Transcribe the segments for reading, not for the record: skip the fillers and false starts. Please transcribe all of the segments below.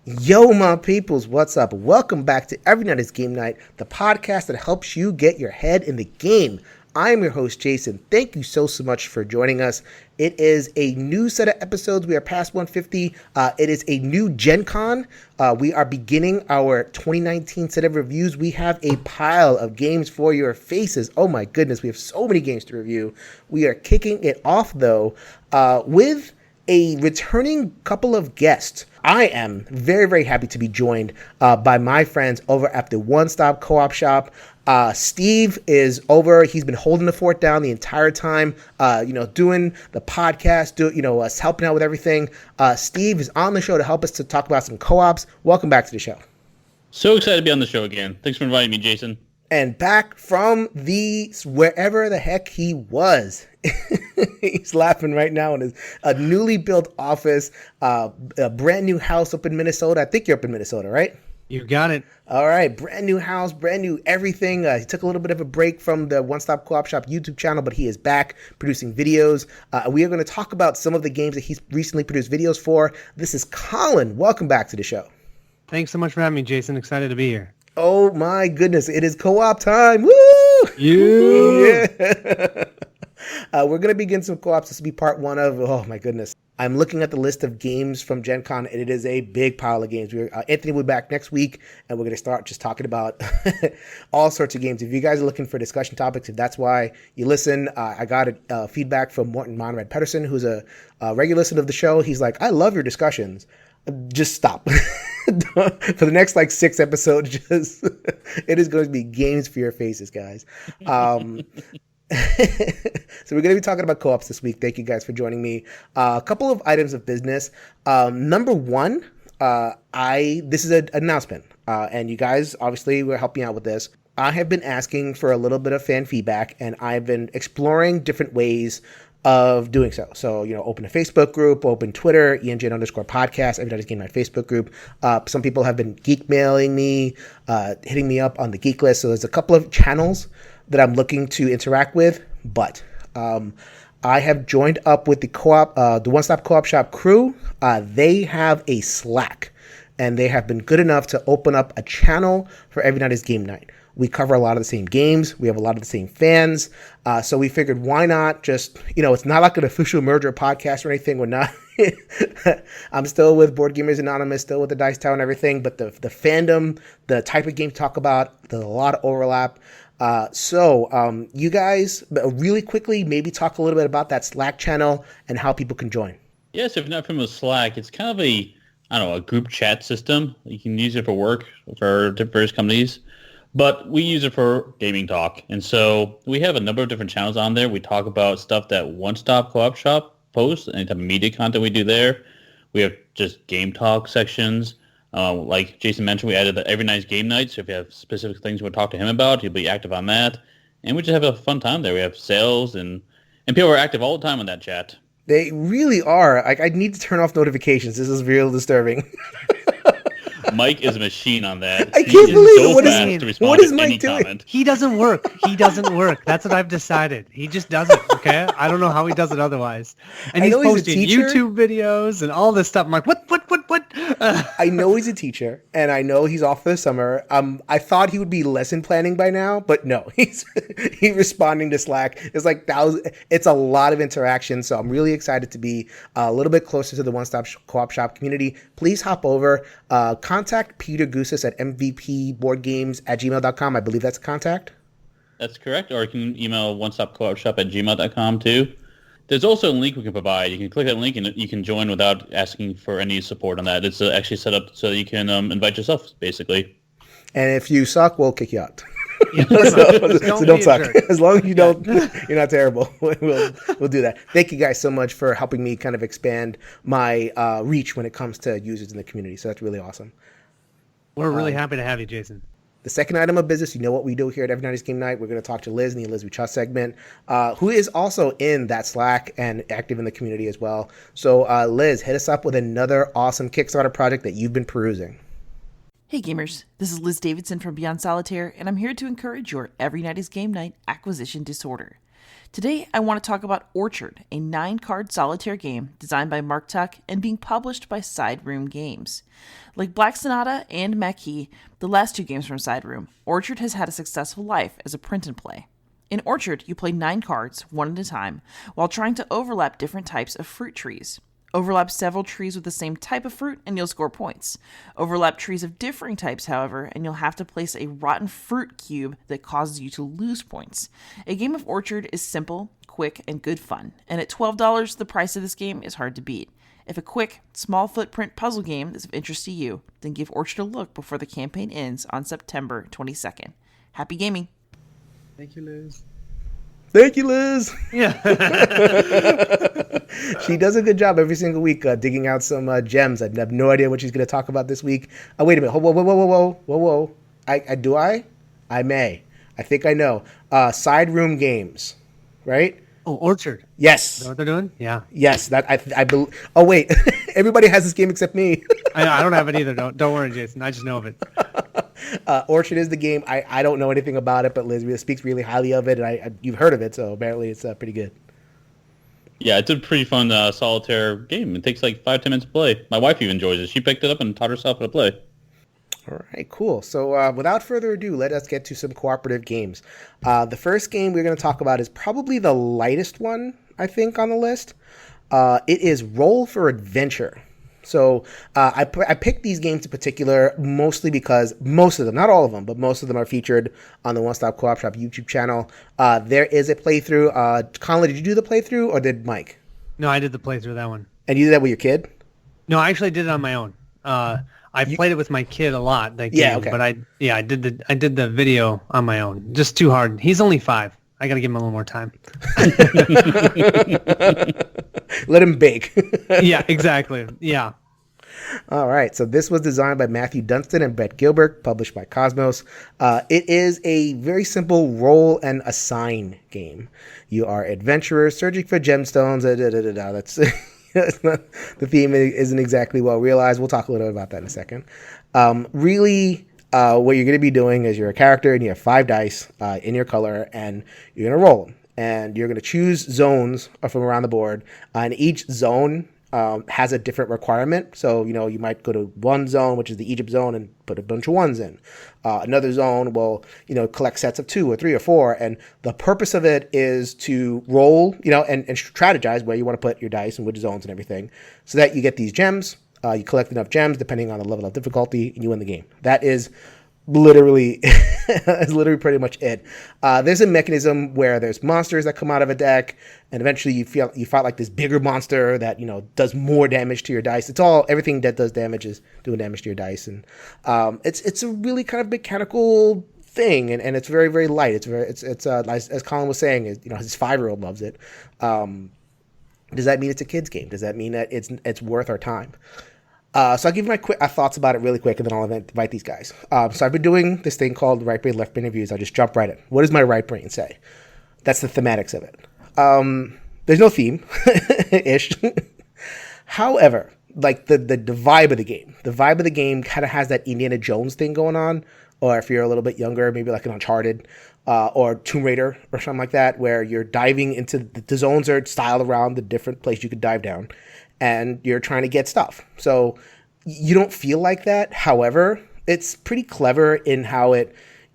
Yo, my peoples, what's up? Welcome back to Every Night is Game Night, the podcast that helps you get your head in the game. I am your host, Jason. Thank you so much for joining us. It is a new set of episodes. We are past 150. It is a new GenCon. We are beginning our 2019 set of reviews. We have a pile of games for your faces. Oh my goodness, we have so many games to review. We are kicking it off, though, with a returning couple of guests. I am very, very happy to be joined by my friends over at the One Stop Coop Shop. Steve is over. He's been holding the fort down the entire time, doing the podcast, us helping out with everything. Steve is on the show to help us to talk about some co-ops. Welcome back to the show. So excited to be on the show again. Thanks for inviting me, Jason. And back from wherever the heck he was. He's laughing right now in a newly built office, a brand new house up in Minnesota. I think you're up in Minnesota, right? You got it. All right. Brand new house, brand new everything. He took a little bit of a break from the One Stop Coop Shop YouTube channel, but he is back producing videos. We are going to talk about some of the games that he's recently produced videos for. This is Colin. Welcome back to the show. Thanks so much for having me, Jason. Excited to be here. Oh my goodness. It is co-op time. Woo! Yeah. We're going to begin some co-ops. This will be part one of, oh my goodness. I'm looking at the list of games from Gen Con, and it is a big pile of games. Anthony will be back next week, and we're going to start just talking about all sorts of games. If you guys are looking for discussion topics, if that's why you listen, I got feedback from Morton Monrad Pedersen, who's a regular listener of the show. He's like, I love your discussions. Just stop. For the next 6 episodes, it is going to be games for your faces, guys. So we're going to be talking about co-ops this week. Thank you guys for joining me. A couple of items of business. Number one, this is an announcement, and you guys obviously were helping out with this. I have been asking for a little bit of fan feedback, and I've been exploring different ways of doing so. So, open a Facebook group, open Twitter, ENGN_podcast, Every Night is Game Night Facebook group. Some people have been geek mailing me, hitting me up on the geek list. So there's a couple of channels that I'm looking to interact with, but I have joined up with the co-op, the One Stop Coop Shop crew. They have a Slack, and they have been good enough to open up a channel for Every Night is Game Night. We cover a lot of the same games. We have a lot of the same fans. So we figured, why not just, it's not like an official merger podcast or anything. We're not. I'm still with Board Gamers Anonymous, still with the Dice Tower and everything. But the fandom, the type of game to talk about, there's a lot of overlap. So you guys, really quickly, maybe talk a little bit about that Slack channel and how people can join. Yes, if you're not familiar with Slack, it's kind of a group chat system. You can use it for work for various companies. But we use it for gaming talk. And so we have a number of different channels on there. We talk about stuff that One Stop Coop Shop posts, any type of media content we do there. We have just game talk sections. Like Jason mentioned, we added the Every Night's Game Night. So if you have specific things you want to talk to him about, he'll be active on that. And we just have a fun time there. We have sales and people are active all the time on that chat. They really are. I need to turn off notifications. This is real disturbing. Mike is a machine on that. I can't believe it. What is Mike doing? Comment. He doesn't work. That's what I've decided. He just does it, okay? I don't know how he does it otherwise. And he's posting YouTube videos and all this stuff. I'm like, what? I know he's a teacher, and I know he's off for the summer. I thought he would be lesson planning by now, but no. He's responding to Slack. It's a lot of interaction, so I'm really excited to be a little bit closer to the One Stop Co-op Shop community. Please hop over. Contact Peter Gussis at mvpboardgames@gmail.com. I believe that's a contact. That's correct. Or you can email onestopcoopshop@gmail.com too. There's also a link we can provide. You can click that link and you can join without asking for any support on that. It's actually set up so you can invite yourself, basically. And if you suck, we'll kick you out. Yeah, so don't suck. As long as you don't, you're not terrible. We'll do that. Thank you guys so much for helping me kind of expand my reach when it comes to users in the community. So that's really awesome. We're really happy to have you, Jason. The second item of business, you know what we do here at Every Night is Game Night. We're going to talk to Liz in the Liz We Trust segment, who is also in that Slack and active in the community as well. So Liz, hit us up with another awesome Kickstarter project that you've been perusing. Hey gamers, this is Liz Davidson from Beyond Solitaire, and I'm here to encourage your Every Night is Game Night acquisition disorder. Today, I want to talk about Orchard, a 9-card solitaire game designed by Mark Tuck and being published by Side Room Games. Like Black Sonata and Maquis, the last 2 games from Side Room, Orchard has had a successful life as a print and play. In Orchard, you play 9 cards, one at a time, while trying to overlap different types of fruit trees. Overlap several trees with the same type of fruit, and you'll score points. Overlap trees of differing types, however, and you'll have to place a rotten fruit cube that causes you to lose points. A game of Orchard is simple, quick, and good fun, and at $12, the price of this game is hard to beat. If a quick, small footprint puzzle game is of interest to you, then give Orchard a look before the campaign ends on September 22nd. Happy gaming! Thank you, Liz. Thank you, Liz. Yeah. She does a good job every single week digging out some gems. I have no idea what she's going to talk about this week. Oh, wait a minute. Whoa. I may. I think I know. Side Room Games, right? Oh, Orchard. Yes. Is that what they're doing? Yeah. Yes. That I believe. Oh, wait. Everybody has this game except me. I don't have it either. Don't worry, Jason. I just know of it. Orchard is the game. I don't know anything about it, but Liz speaks really highly of it, and you've heard of it, so apparently it's pretty good. Yeah, it's a pretty fun solitaire game. It takes like 5-10 minutes to play. My wife even enjoys it. She picked it up and taught herself how to play. All right, cool. So without further ado, let us get to some cooperative games. The first game we're going to talk about is probably the lightest one, I think, on the list. It is Roll for Adventure. So I picked these games in particular mostly because most of them, not all of them, but most of them are featured on the One Stop Coop Shop YouTube channel. There is a playthrough. Colin, did you do the playthrough or did Mike? No, I did the playthrough of that one. And you did that with your kid? No, I actually did it on my own. I played it with my kid a lot. That game, yeah, okay. But I did the video on my own. Just too hard. He's only 5. I got to give him a little more time. Let him bake. Yeah, exactly. Yeah. All right. So this was designed by Matthew Dunstan and Brett Gilbert, published by Cosmos. It is a very simple roll and assign game. You are adventurers searching for gemstones. That's that's not, the theme isn't exactly well realized. We'll talk a little bit about that in a second. Really, what you're going to be doing is you're a character and you have 5 dice in your color, and you're going to roll them. And you're going to choose zones from around the board, and each zone has a different requirement. So, you might go to one zone, which is the Egypt zone, and put a bunch of 1s in. Another zone will, collect sets of 2 or 3 or 4. And the purpose of it is to roll, and strategize where you want to put your dice and which zones and everything, so that you get these gems. You collect enough gems depending on the level of difficulty, and you win the game. That is literally pretty much it. There's a mechanism where there's monsters that come out of a deck, and eventually you fight like this bigger monster that does more damage to your dice. Everything that does damage is doing damage to your dice, and it's a really kind of mechanical thing, and it's very, very light. It's as Colin was saying, his 5-year-old loves it. Does that mean it's a kid's game? Does that mean that it's worth our time? So I'll give you my quick thoughts about it really quick, and then I'll invite these guys. So I've been doing this thing called right brain, left brain reviews. I'll just jump right in. What does my right brain say? That's the thematics of it. There's no theme, ish. However, like the vibe of the game. The vibe of the game kind of has that Indiana Jones thing going on, or if you're a little bit younger, maybe like an Uncharted or Tomb Raider or something like that, where you're diving into the zones are styled around the different place you could dive down, and you're trying to get stuff. So you don't feel like that. However, it's pretty clever in how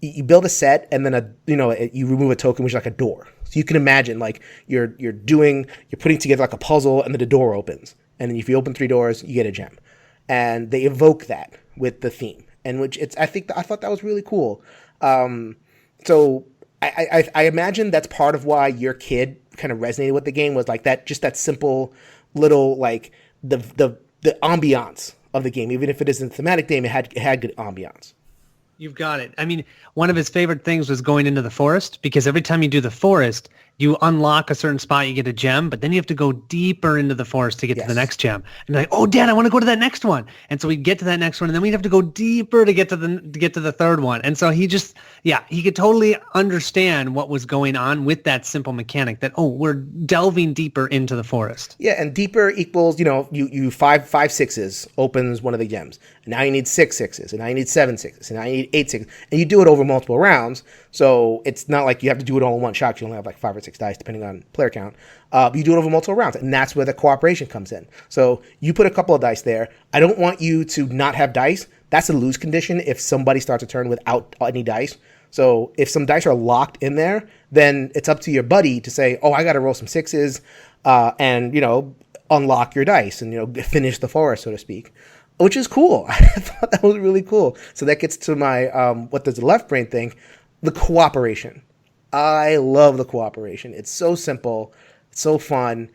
you build a set, and then you remove a token, which is like a door. So you can imagine like you're putting together like a puzzle, and then the door opens, and then if you open 3 doors, you get a gem, and they evoke that with the theme, and I thought that was really cool. So I imagine that's part of why your kid kind of resonated with the game, was like that, just that simple little, like the ambiance of the game. Even if it isn't a thematic game, it had good ambiance. You've got it. I mean, one of his favorite things was going into the forest, because every time you do the forest, you unlock a certain spot, you get a gem, but then you have to go deeper into the forest to get to the next gem. And you're like, oh, Dad, I want to go to that next one. And so we'd get to that next one, and then we'd have to go deeper to get to the third one. And so he could totally understand what was going on with that simple mechanic, that, oh, we're delving deeper into the forest. Yeah, and deeper equals, you 5 6s opens one of the gems. And now you need 6 6s, and now you need 7 6s, and now you need 8 6s. And you do it over multiple rounds, so it's not like you have to do it all in one shot. You only have like 5 or 6 dice, depending on player count. You do it over multiple rounds, and that's where the cooperation comes in. So you put a couple of dice there. I don't want you to not have dice. That's a lose condition if somebody starts a turn without any dice. So if some dice are locked in there, then it's up to your buddy to say, oh, I got to roll some 6s and, unlock your dice and, finish the forest, so to speak, which is cool. I thought that was really cool. So that gets to my, what does the left brain think? The cooperation. I love the cooperation. It's so simple. It's so fun.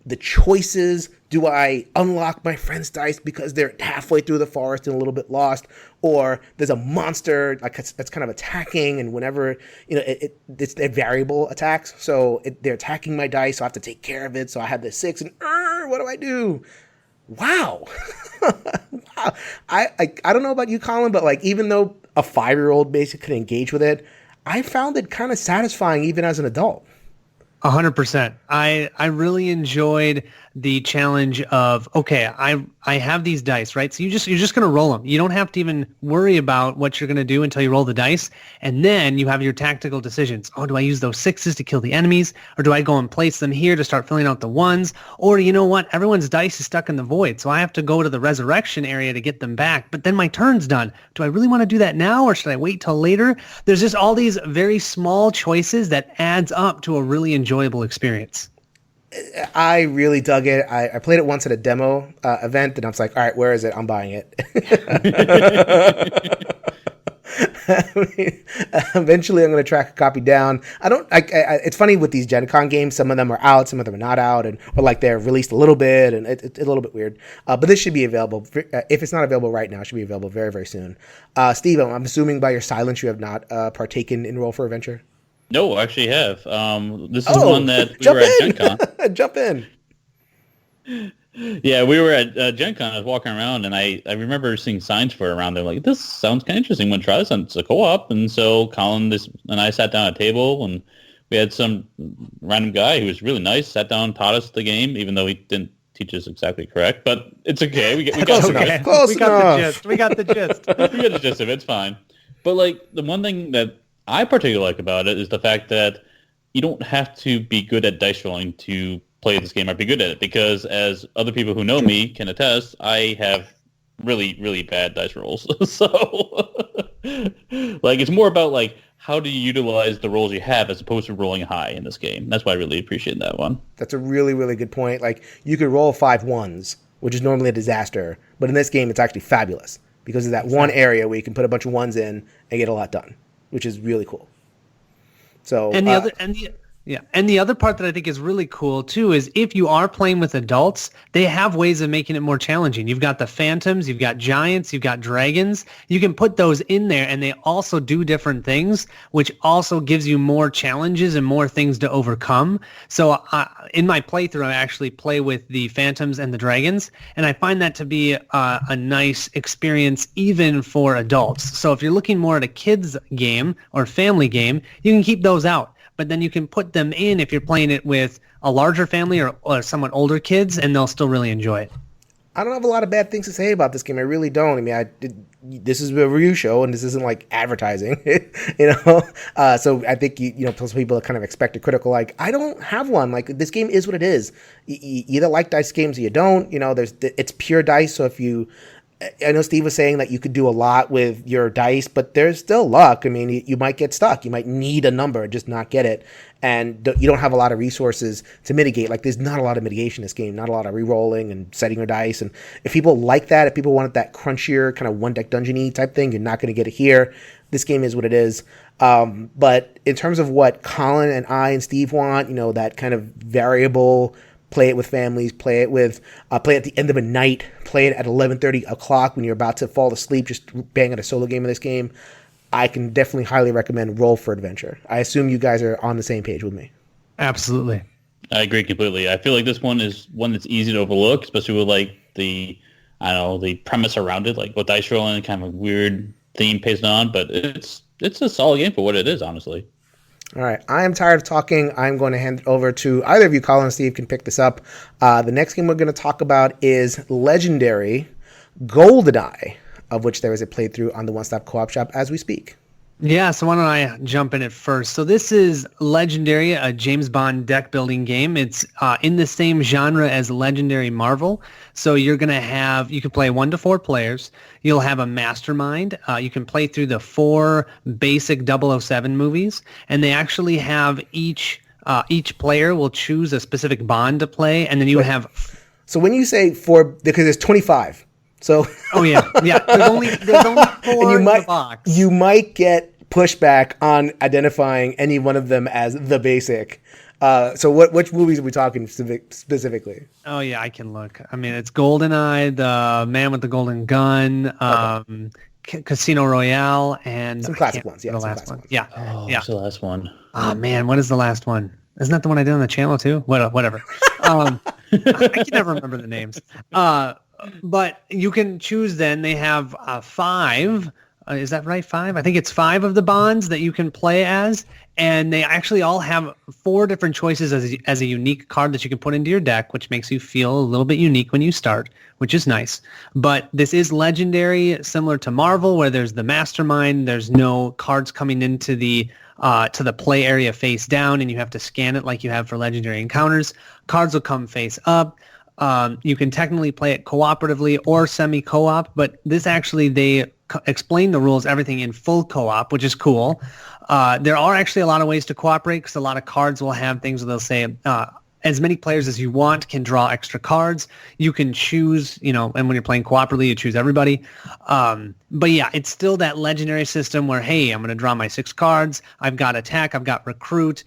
The choices, do I unlock my friend's dice because they're halfway through the forest and a little bit lost, or there's a monster that's kind of attacking, and whenever, they're variable attacks, so they're attacking my dice, so I have to take care of it, so I have this 6, and what do I do? Wow. Wow. I don't know about you, Colin, but even though a 5-year-old basically could engage with it, I found it kind of satisfying even as an adult. 100%. I really enjoyed the challenge of, okay, I have these dice, right? So you're just going to roll them. You don't have to even worry about what you're going to do until you roll the dice. And then you have your tactical decisions. Oh, do I use those 6s to kill the enemies? Or do I go and place them here to start filling out the 1s? Or you know what? Everyone's dice is stuck in the void. So I have to go to the resurrection area to get them back. But then my turn's done. Do I really want to do that now, or should I wait till later? There's just all these very small choices that adds up to a really enjoyable experience. I really dug it. I played it once at a demo event, and I was like, all right, where is it? I'm buying it. Eventually, I'm going to track a copy down. It's funny with these GenCon games. Some of them are out, some of them are not out, or they're released a little bit, and it's a little bit weird. But this should be available. If it's not available right now, it should be available very, very soon. Steve, I'm assuming by your silence you have not partaken in Roll for Adventure? No, I actually have. This is one that we were at GenCon. Jump in. Yeah, we were at GenCon. I was walking around, and I remember seeing signs for it around there. Like, this sounds kind of interesting. I'm going to try this. It's a co-op. And so Colin and I sat down at a table, and we had some random guy who was really nice, sat down, taught us the game, even though he didn't teach us exactly correct. But it's okay. We got the gist. We got the gist. We got the gist of it. It's fine. But, the one thing that I particularly like about it is the fact that you don't have to be good at dice rolling to play this game or be good at it, because as other people who know me can attest, I have really, really bad dice rolls. So, it's more about, how do you utilize the rolls you have as opposed to rolling high in this game. That's why I really appreciate that one. That's a really, really good point. You could roll 5 1s, which is normally a disaster, but in this game, it's actually fabulous because of that one area where you can put a bunch of 1s in and get a lot done, which is really cool. So and the other part that I think is really cool too is if you are playing with adults, they have ways of making it more challenging. You've got the phantoms, you've got giants, you've got dragons. You can put those in there, and they also do different things, which also gives you more challenges and more things to overcome. So in my playthrough, I actually play with the phantoms and the dragons, and I find that to be a nice experience even for adults. So if you're looking more at a kids game or family game, you can keep those out. But then you can put them in if you're playing it with a larger family or somewhat older kids, and they'll still really enjoy it. I don't have a lot of bad things to say about this game. I really don't. I mean, this is a review show, and this isn't advertising, So I think some people kind of expect a critical. I don't have one. This game is what it is. You either like dice games or you don't. It's pure dice. So I know Steve was saying that you could do a lot with your dice, but there's still luck. I mean, you might get stuck. You might need a number and just not get it. And you don't have a lot of resources to mitigate. There's not a lot of mitigation in this game, not a lot of re-rolling and setting your dice. And if people like that, if people wanted that crunchier kind of one-deck dungeon-y type thing, you're not going to get it here. This game is what it is. But in terms of what Colin and I and Steve want, that kind of variable, play it with families, play it at the end of a night, play it at 11:30 o'clock when you're about to fall asleep, just bang at a solo game of this game, I can definitely highly recommend Roll for Adventure. I assume you guys are on the same page with me. Absolutely. I agree completely. I feel like this one is one that's easy to overlook, especially with the premise around it, with dice rolling and kind of a weird theme pasted on, but it's a solid game for what it is, honestly. All right, I am tired of talking. I'm going to hand it over to either of you. Colin and Steve can pick this up. The next game we're going to talk about is Legendary GoldenEye, of which there is a playthrough on the One Stop Coop Shop as we speak. Yeah, so why don't I jump in at first? So this is Legendary, a James Bond deck building game. It's in the same genre as Legendary Marvel. So you're going to have, you can play 1 to 4 players. You'll have a mastermind. You can play through the 4 basic 007 movies, and they actually have each player will choose a specific Bond to play, and then you have... So when you say 4, because there's 25. So oh yeah. There's only 4 in the box. You might get pushback on identifying any one of them as the basic. So which movies are we talking specifically? Oh yeah, I can look. I mean, it's GoldenEye, The Man with the Golden Gun, Casino Royale, and some classic ones. Yeah, the last one. Yeah. What's the last one? Oh man, what is the last one? Isn't that the one I did on the channel too? Whatever. I can never remember the names. But you can choose then. They have 5. Is that right? 5? I think it's 5 of the Bonds that you can play as. And they actually all have 4 different choices as a unique card that you can put into your deck, which makes you feel a little bit unique when you start, which is nice. But this is Legendary, similar to Marvel, where there's the mastermind. There's no cards coming into the play area face down, and you have to scan it like you have for Legendary Encounters. Cards will come face up. You can technically play it cooperatively or semi-co-op, but this actually, they explain the rules, everything in full co-op, which is cool. There are actually a lot of ways to cooperate because a lot of cards will have things where they'll say, as many players as you want can draw extra cards. You can choose, and when you're playing cooperatively, you choose everybody. But yeah, it's still that Legendary system where, hey, I'm going to draw my 6 cards. I've got attack. I've got recruit.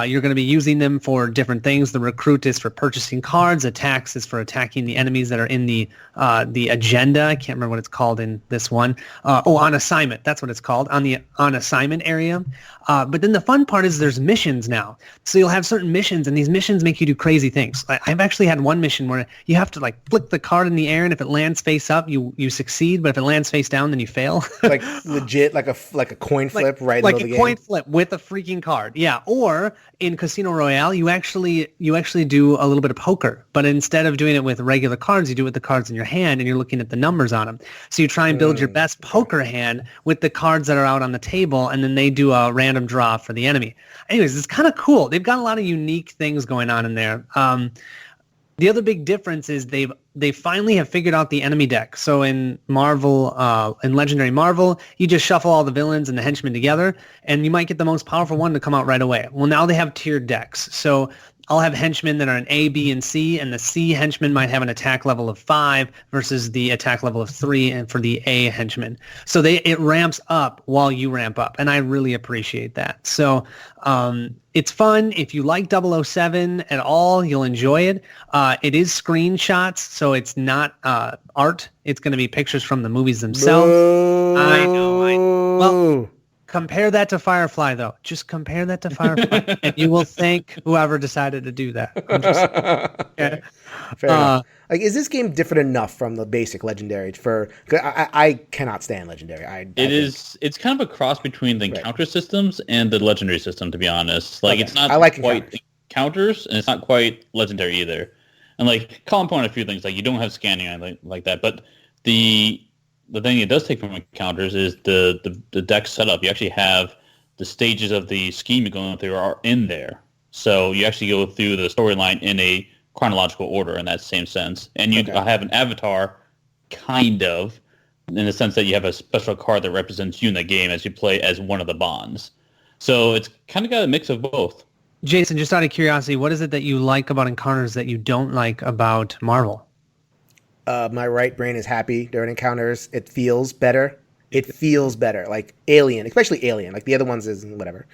You're going to be using them for different things. The recruit is for purchasing cards. Attacks is for attacking the enemies that are in the agenda. I can't remember what it's called in this one. On assignment. That's what it's called, on assignment area. But then the fun part is there's missions now. So you'll have certain missions, and these missions make you do crazy things. I've actually had one mission where you have to flick the card in the air, and if it lands face up, you succeed. But if it lands face down, then you fail. Like legit, like a coin flip, right? In the middle of the game. Coin flip with a freaking card. Yeah. Or in Casino Royale, you actually do a little bit of poker, but instead of doing it with regular cards, you do it with the cards in your hand, and you're looking at the numbers on them. So you try and build your best poker hand with the cards that are out on the table, and then they do a random draw for the enemy. Anyways, it's kind of cool. They've got a lot of unique things going on in there. The other big difference is they finally have figured out the enemy deck. So in Marvel, in Legendary Marvel, you just shuffle all the villains and the henchmen together, and you might get the most powerful one to come out right away. Well, now they have tiered decks. So I'll have henchmen that are an A, B, and C, and the C henchman might have an attack level of 5 versus the attack level of 3 and for the A henchman. So it ramps up while you ramp up, and I really appreciate that. So it's fun. If you like 007 at all, you'll enjoy it. It is screenshots, so it's not art. It's going to be pictures from the movies themselves. Whoa. I know. Well, compare that to Firefly, though. Just compare that to Firefly, and you will thank whoever decided to do that. Fair enough. Is this game different enough from the basic Legendary? I cannot stand Legendary. It's kind of a cross between the encounter systems and the Legendary system, to be honest. It's not quite encounters, and it's not quite Legendary either. And Colin pointed a few things, you don't have scanning like that, but the thing it does take from encounters is the deck setup. You actually have the stages of the scheme you're going through are in there. So you actually go through the storyline in a chronological order in that same sense. And you have an avatar, kind of, in the sense that you have a special card that represents you in the game as you play as one of the Bonds. So it's kind of got a mix of both. Jason, just out of curiosity, what is it that you like about encounters that you don't like about Marvel? My right brain is happy during encounters. It feels better. Like Alien, especially Alien. Like the other ones is whatever.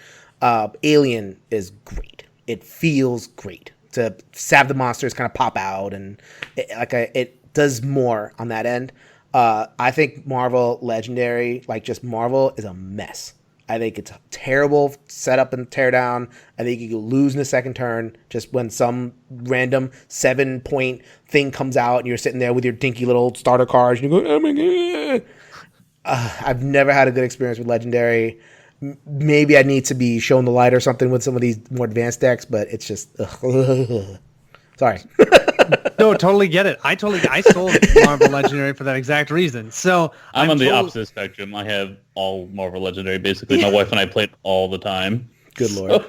Alien is great. It feels great to have the monsters kind of pop out, and it does more on that end. I think Marvel Legendary, just Marvel, is a mess. I think it's a terrible setup and teardown. I think you could lose in the second turn just when some random 7-point thing comes out and you're sitting there with your dinky little starter cards and you go, oh my God. I've never had a good experience with Legendary. Maybe I need to be shown the light or something with some of these more advanced decks, but it's just... Sorry. No, totally get it. I sold Marvel Legendary for that exact reason. So I'm on the opposite spectrum. I have all Marvel Legendary, basically. My wife and I play it all the time. Good Lord.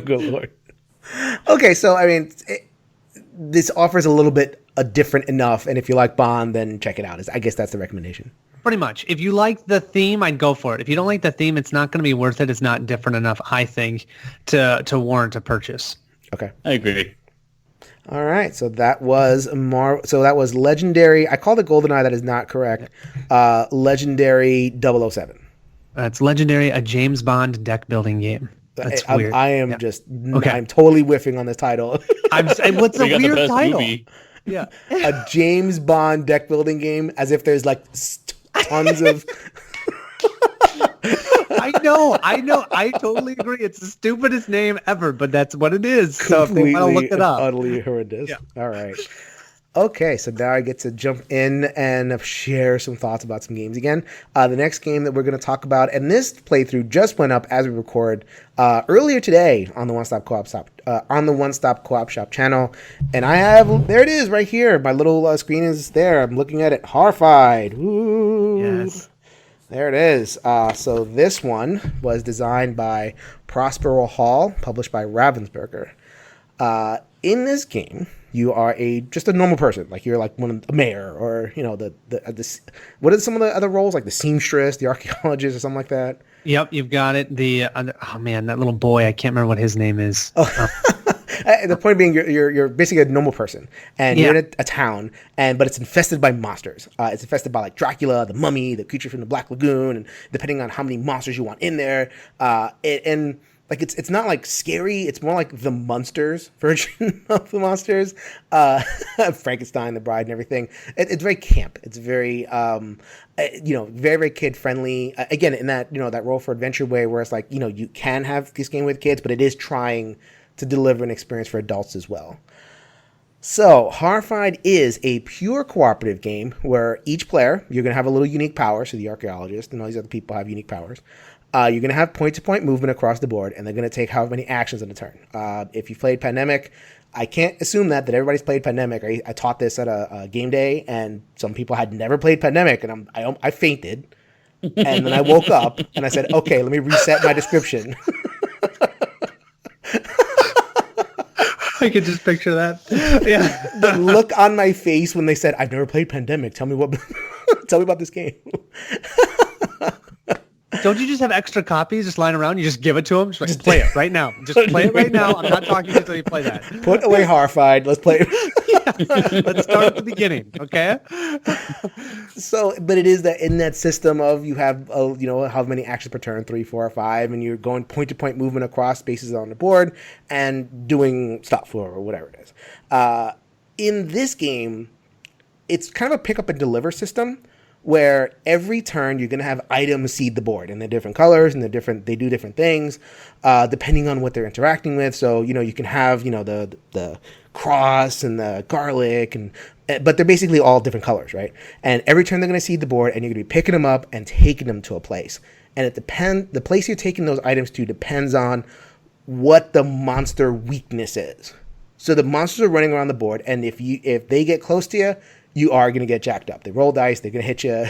Good Lord. Okay, so, I mean, this offers a little bit different enough, and if you like Bond, then check it out. I guess that's the recommendation. Pretty much. If you like the theme, I'd go for it. If you don't like the theme, it's not going to be worth it. It's not different enough, I think, to warrant a purchase. Okay. I agree. All right, so that was Legendary. I called it GoldenEye. That is not correct. Legendary 007. That's Legendary, a James Bond deck building game. That's weird. I am I'm totally whiffing on this title. What's a weird title? Movie. Yeah, a James Bond deck building game, as if there's like tons of. I know. I totally agree. It's the stupidest name ever, but that's what it is. So if they want to look it up, utterly horrendous. Yeah. All right. Okay, so now I get to jump in and share some thoughts about some games again. The next game that we're going to talk about, and this playthrough just went up as we record earlier today on the One Stop Coop Shop channel, and there it is right here. My little screen is there. I'm looking at it. Horrified. Woo. Yes. There it is. So this one was designed by Prospero Hall, published by Ravensburger. In this game, you are just a normal person. Like you're like a mayor, or what are some of the other roles, like the seamstress, the archaeologist, or something like that. Yep, you've got it. Oh man, that little boy, I can't remember what his name is. The point being, you're basically a normal person, and you're in a town, but it's infested by monsters. It's infested by like Dracula, the Mummy, the creature from the Black Lagoon, and depending on how many monsters you want in there, and like it's not like scary. It's more like the Munsters version of the monsters, Frankenstein, the Bride, and everything. It's very camp. It's very very, very kid friendly. Again, in that that roll for adventure way, where it's like you can have this game with kids, but it is trying to deliver an experience for adults as well. So, Horrified is a pure cooperative game where each player, you're going to have a little unique power. So the archaeologist and all these other people have unique powers. You're going to have point-to-point movement across the board, and they're going to take however many actions in a turn. If you've played Pandemic, I can't assume that everybody's played Pandemic. I taught this at a game day, and some people had never played Pandemic, and I fainted. And then I woke up, and I said, okay, let me reset my description. I could just picture that. Yeah. The look on my face when they said, I've never played Pandemic. Tell me about this game. Don't you just have extra copies just lying around? You just give it to them? Just play it right now. Just play it right now. I'm not talking until you play that. Put away Horrified. Let's play it. Yeah. Let's start at the beginning, okay? So, but it is that in that system of you have, how many actions per turn, 3, 4, or 5, and you're going point-to-point movement across spaces on the board and doing stuff or whatever it is. In this game, it's kind of a pick up and deliver system, where every turn you're going to have items seed the board, and they're different colors and they do different things depending on what they're interacting with. So you can have the cross and the garlic, but they're basically all different colors, right? And every turn they're going to seed the board, and you're going to be picking them up and taking them to a place. And the place you're taking those items to depends on what the monster weakness is. So the monsters are running around the board, and if they get close to you, you are going to get jacked up. They roll dice. They're going to hit you.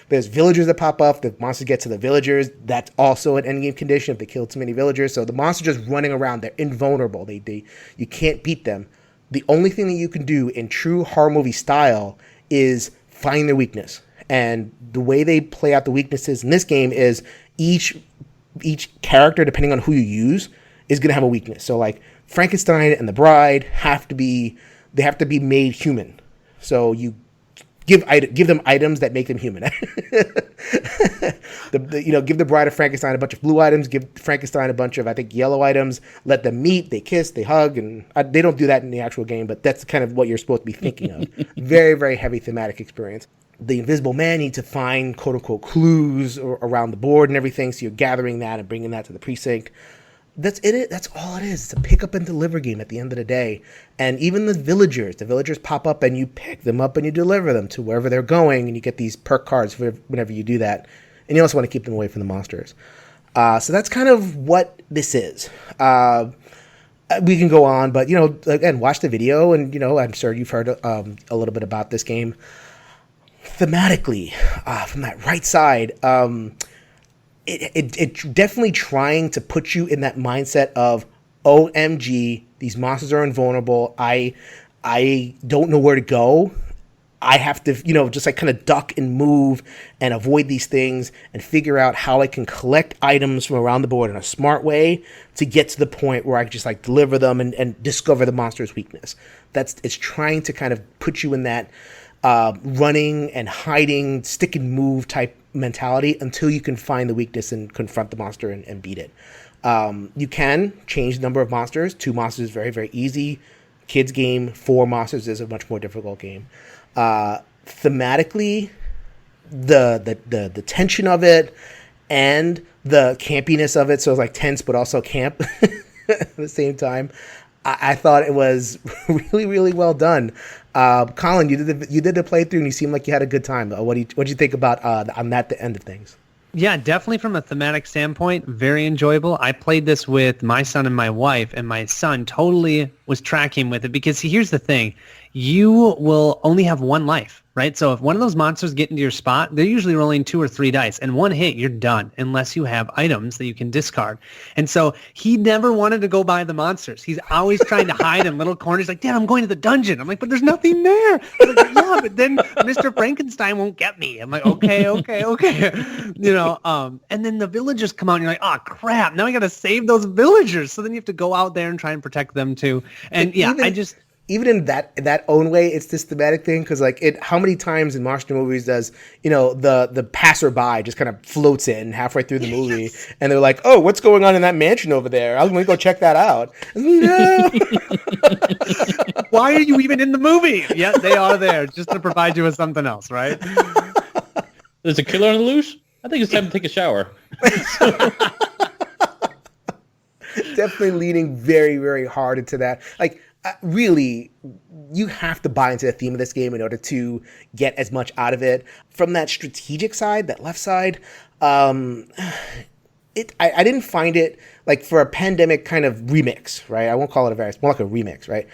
There's villagers that pop up. The monsters get to the villagers. That's also an endgame condition if they kill too many villagers. So the monsters just running around. They're invulnerable. You can't beat them. The only thing that you can do in true horror movie style is find their weakness. And the way they play out the weaknesses in this game is each character, depending on who you use, is going to have a weakness. So like Frankenstein and the Bride have to be made human. So you give them items that make them human. Give the Bride of Frankenstein a bunch of blue items. Give Frankenstein a bunch of, I think, yellow items. Let them meet. They kiss. They hug. And they don't do that in the actual game, but that's kind of what you're supposed to be thinking of. Very, very heavy thematic experience. The Invisible Man needs to find, quote unquote, clues around the board and everything. So you're gathering that and bringing that to the precinct. That's it. That's all it is. It's a pick up and deliver game at the end of the day. And even the villagers pop up and you pick them up and you deliver them to wherever they're going, and you get these perk cards for whenever you do that. And you also want to keep them away from the monsters. So that's kind of what this is. We can go on, but again, watch the video, and I'm sure you've heard a little bit about this game. Thematically, from that right side, it definitely trying to put you in that mindset of OMG, these monsters are invulnerable. I don't know where to go. I have to, just like kind of duck and move and avoid these things and figure out how I can collect items from around the board in a smart way to get to the point where I can just like deliver them and discover the monster's weakness. It's trying to kind of put you in that running and hiding, stick and move type mentality until you can find the weakness and confront the monster and beat it. You can change the number of monsters. 2 monsters is very, very easy. Kids game. 4 monsters is a much more difficult game. Thematically, the tension of it and the campiness of it, so it's like tense but also camp at the same time. I thought it was really, really well done. Colin, you did the playthrough and you seemed like you had a good time. What do you think about on that the end of things? Yeah, definitely from a thematic standpoint, very enjoyable. I played this with my son and my wife, and my son totally was tracking with it because, see, here's the thing. You will only have 1 life, right? So if one of those monsters get into your spot, they're usually rolling 2 or 3 dice, and 1 hit, you're done, unless you have items that you can discard. And so he never wanted to go by the monsters. He's always trying to hide in little corners. Like, Dad, I'm going to the dungeon. I'm like, but there's nothing there. He's like, yeah, but then Mr. Frankenstein won't get me. I'm like, okay. And then the villagers come out, and you're like, oh, crap. Now I got to save those villagers. So then you have to go out there and try and protect them too. And yeah, even in that own way, it's this thematic thing because like how many times in monster movies does the passerby just kind of floats in halfway through the movie yes. And they're like, oh, what's going on in that mansion over there? I'm gonna go check that out. No. Why are you even in the movie? Yeah, they are there just to provide you with something else, right? There's a killer on the loose. I think it's time to take a shower. Definitely leaning very, very hard into that. Like. Really, you have to buy into the theme of this game in order to get as much out of it. From that strategic side, that left side, I didn't find it like for a pandemic kind of remix, right? I won't call it a variant, more like a remix, right?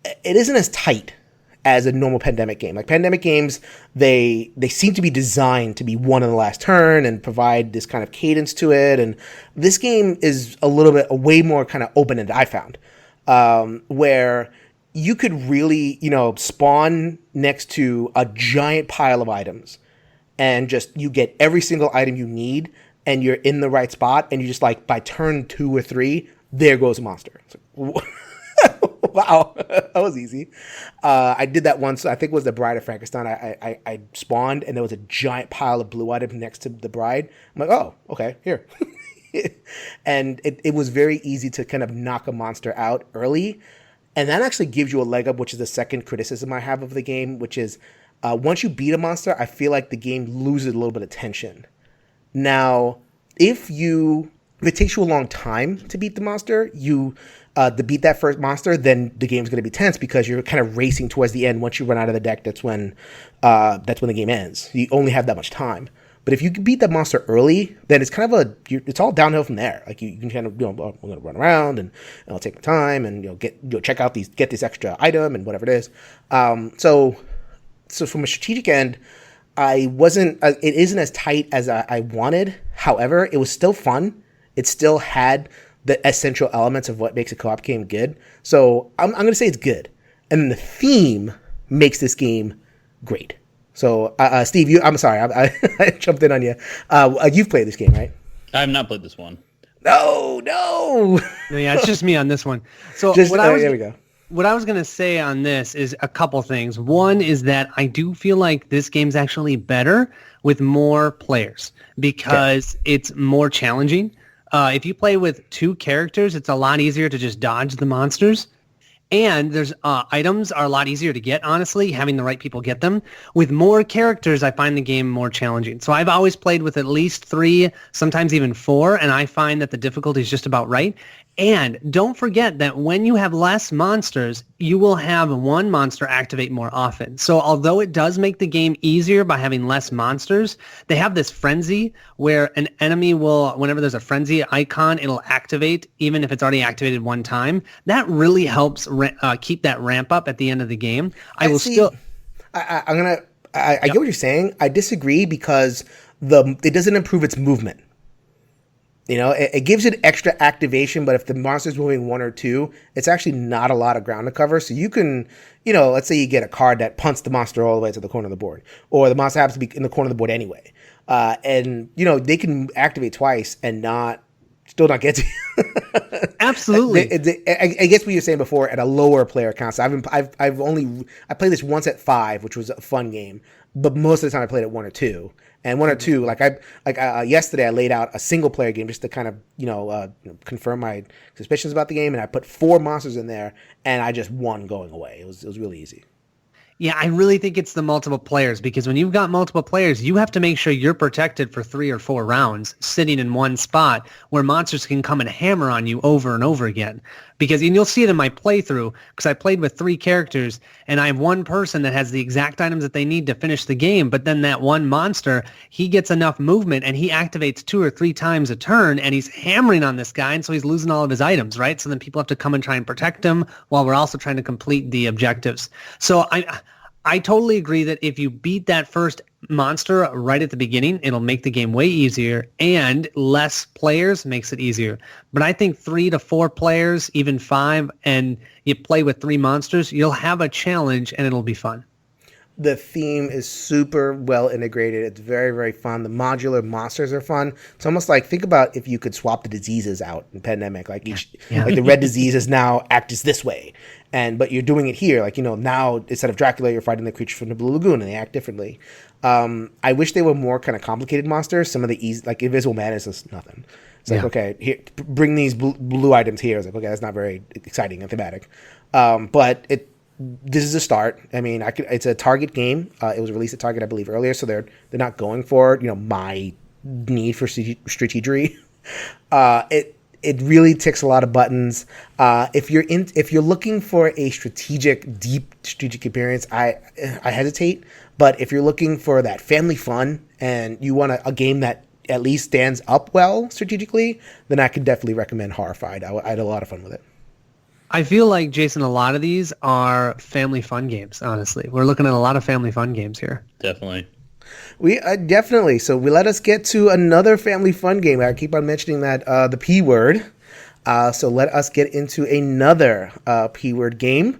It isn't as tight as a normal pandemic game. Like pandemic games, they seem to be designed to be one on the last turn and provide this kind of cadence to it. And this game is a little bit way more kind of open-ended, I found. Where you could really, spawn next to a giant pile of items and just you get every single item you need and you're in the right spot and you just like by turn 2 or 3, there goes a monster. It's like, wow, that was easy. I did that once. I think it was the Bride of Frankenstein. I spawned and there was a giant pile of blue items next to the bride. I'm like, oh, okay, here. And it was very easy to kind of knock a monster out early. And that actually gives you a leg up, which is the second criticism I have of the game, which is once you beat a monster, I feel like the game loses a little bit of tension. Now, if it takes you a long time to beat the monster, to beat that first monster, then the game's going to be tense because you're kind of racing towards the end. Once you run out of the deck, that's when the game ends. You only have that much time. But if you can beat that monster early, then it's kind of it's all downhill from there. Like you can kind of, I'm going to run around and I'll take my time and check out get this extra item and whatever it is. So from a strategic end, it isn't as tight as I wanted. However, it was still fun. It still had the essential elements of what makes a co-op game good. So I'm going to say it's good. And then the theme makes this game great. So, Steve, I'm sorry, I jumped in on you. You've played this game, right? I have not played this one. No. Yeah, it's just me on this one. So there we go. What I was going to say on this is a couple things. One is that I do feel like this game's actually better with more players because it's more challenging. If you play with 2 characters, it's a lot easier to just dodge the monsters. And there's items are a lot easier to get, honestly, having the right people get them. With more characters, I find the game more challenging. So I've always played with at least 3, sometimes even 4, and I find that the difficulty is just about right. And don't forget that when you have less monsters, you will have one monster activate more often. So although it does make the game easier by having less monsters, they have this frenzy where an enemy will, whenever there's a frenzy icon, it'll activate even if it's already activated one time. That really helps keep that ramp up at the end of the game. I get what you're saying. I disagree because it doesn't improve its movement. It gives it extra activation, but if the monster's moving 1 or 2, it's actually not a lot of ground to cover. So you can, let's say you get a card that punts the monster all the way to the corner of the board, or the monster happens to be in the corner of the board anyway. And they can activate twice and still not get to you. Absolutely. I guess what you were saying before at a lower player count. So I played this once at 5, which was a fun game, but most of the time I played at 1 or 2. And 1 or 2, yesterday I laid out a single player game just to kind of confirm my suspicions about the game, and I put 4 monsters in there, and I just won going away. It was really easy. Yeah, I really think it's the multiple players, because when you've got multiple players, you have to make sure you're protected for 3 or 4 rounds sitting in one spot where monsters can come and hammer on you over and over again. And you'll see it in my playthrough, because I played with 3 characters and I have one person that has the exact items that they need to finish the game, but then that one monster, he gets enough movement and he activates 2 or 3 times a turn and he's hammering on this guy, and so he's losing all of his items, right? So then people have to come and try and protect him while we're also trying to complete the objectives. So I totally agree that if you beat that first monster right at the beginning, it'll make the game way easier, and less players makes it easier. But I think 3 to 4 players, even 5, and you play with 3 monsters, you'll have a challenge and it'll be fun. The theme is super well integrated. It's very, very fun. The modular monsters are fun. It's almost like, think about if you could swap the diseases out in Pandemic. Like the red diseases now act as this way. But you're doing it here. Now instead of Dracula, you're fighting the creatures from the Blue Lagoon and they act differently. I wish they were more kind of complicated monsters. Some of the easy, like Invisible Man is just nothing. It's like, okay, here, bring these blue items here. It's like, okay, that's not very exciting and thematic. But this is a start. I mean, it's a Target game. It was released at Target, I believe, earlier, so they're not going for my need for strategery. It really ticks a lot of buttons. If you're looking for a deep strategic experience, I hesitate. But if you're looking for that family fun and you want a game that at least stands up well strategically, then I could definitely recommend Horrified. I had a lot of fun with it. I feel like, Jason, a lot of these are family fun games, honestly. We're looking at a lot of family fun games here. Definitely. We definitely. So let us get to another family fun game. I keep on mentioning that the P word. So let us get into another P word game.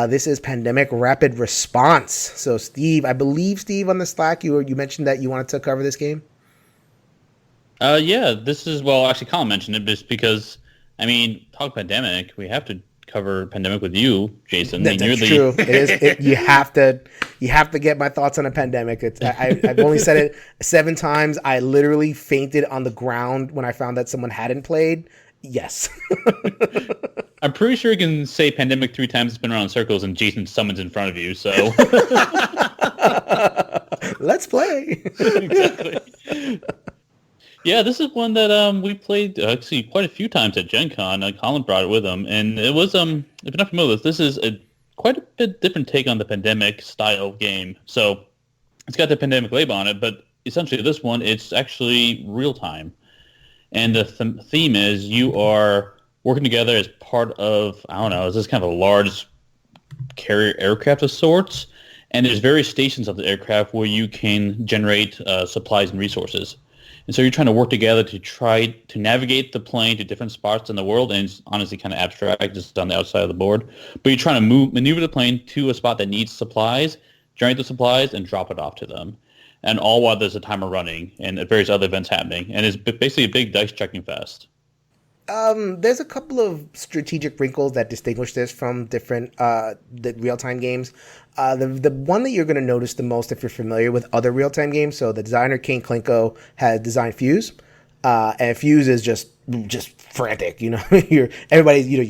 This is Pandemic Rapid Response. So Steve, I believe, on the Slack, you mentioned that you wanted to cover this game. Yeah, this is, actually Colin mentioned it just because, talk Pandemic, we have to cover Pandemic with you, Jason. That's true. It is. You have to get my thoughts on a Pandemic. I've only said it 7 times. I literally fainted on the ground when I found that someone hadn't played. Yes. I'm pretty sure you can say Pandemic 3 times, spin around in circles, and Jason summons in front of you. So let's play. Exactly. Yeah, this is one that we played actually quite a few times at GenCon. Colin brought it with him, and it was if you're not familiar with this is quite a bit different take on the Pandemic style game. So it's got the Pandemic label on it, but essentially this one it's actually real time, and the theme is you are working together as part of this is kind of a large carrier aircraft of sorts, and there's various stations of the aircraft where you can generate supplies and resources. And so you're trying to work together to try to navigate the plane to different spots in the world, and it's honestly kind of abstract, just on the outside of the board. But you're trying to maneuver the plane to a spot that needs supplies, generate the supplies, and drop it off to them. And all while there's a timer running and various other events happening. And it's basically a big dice checking fest. There's a couple of strategic wrinkles that distinguish this from different the real-time games. The one that you're going to notice the most if you're familiar with other real-time games, so the designer Kane Klinko has designed Fuse, and Fuse is just frantic. You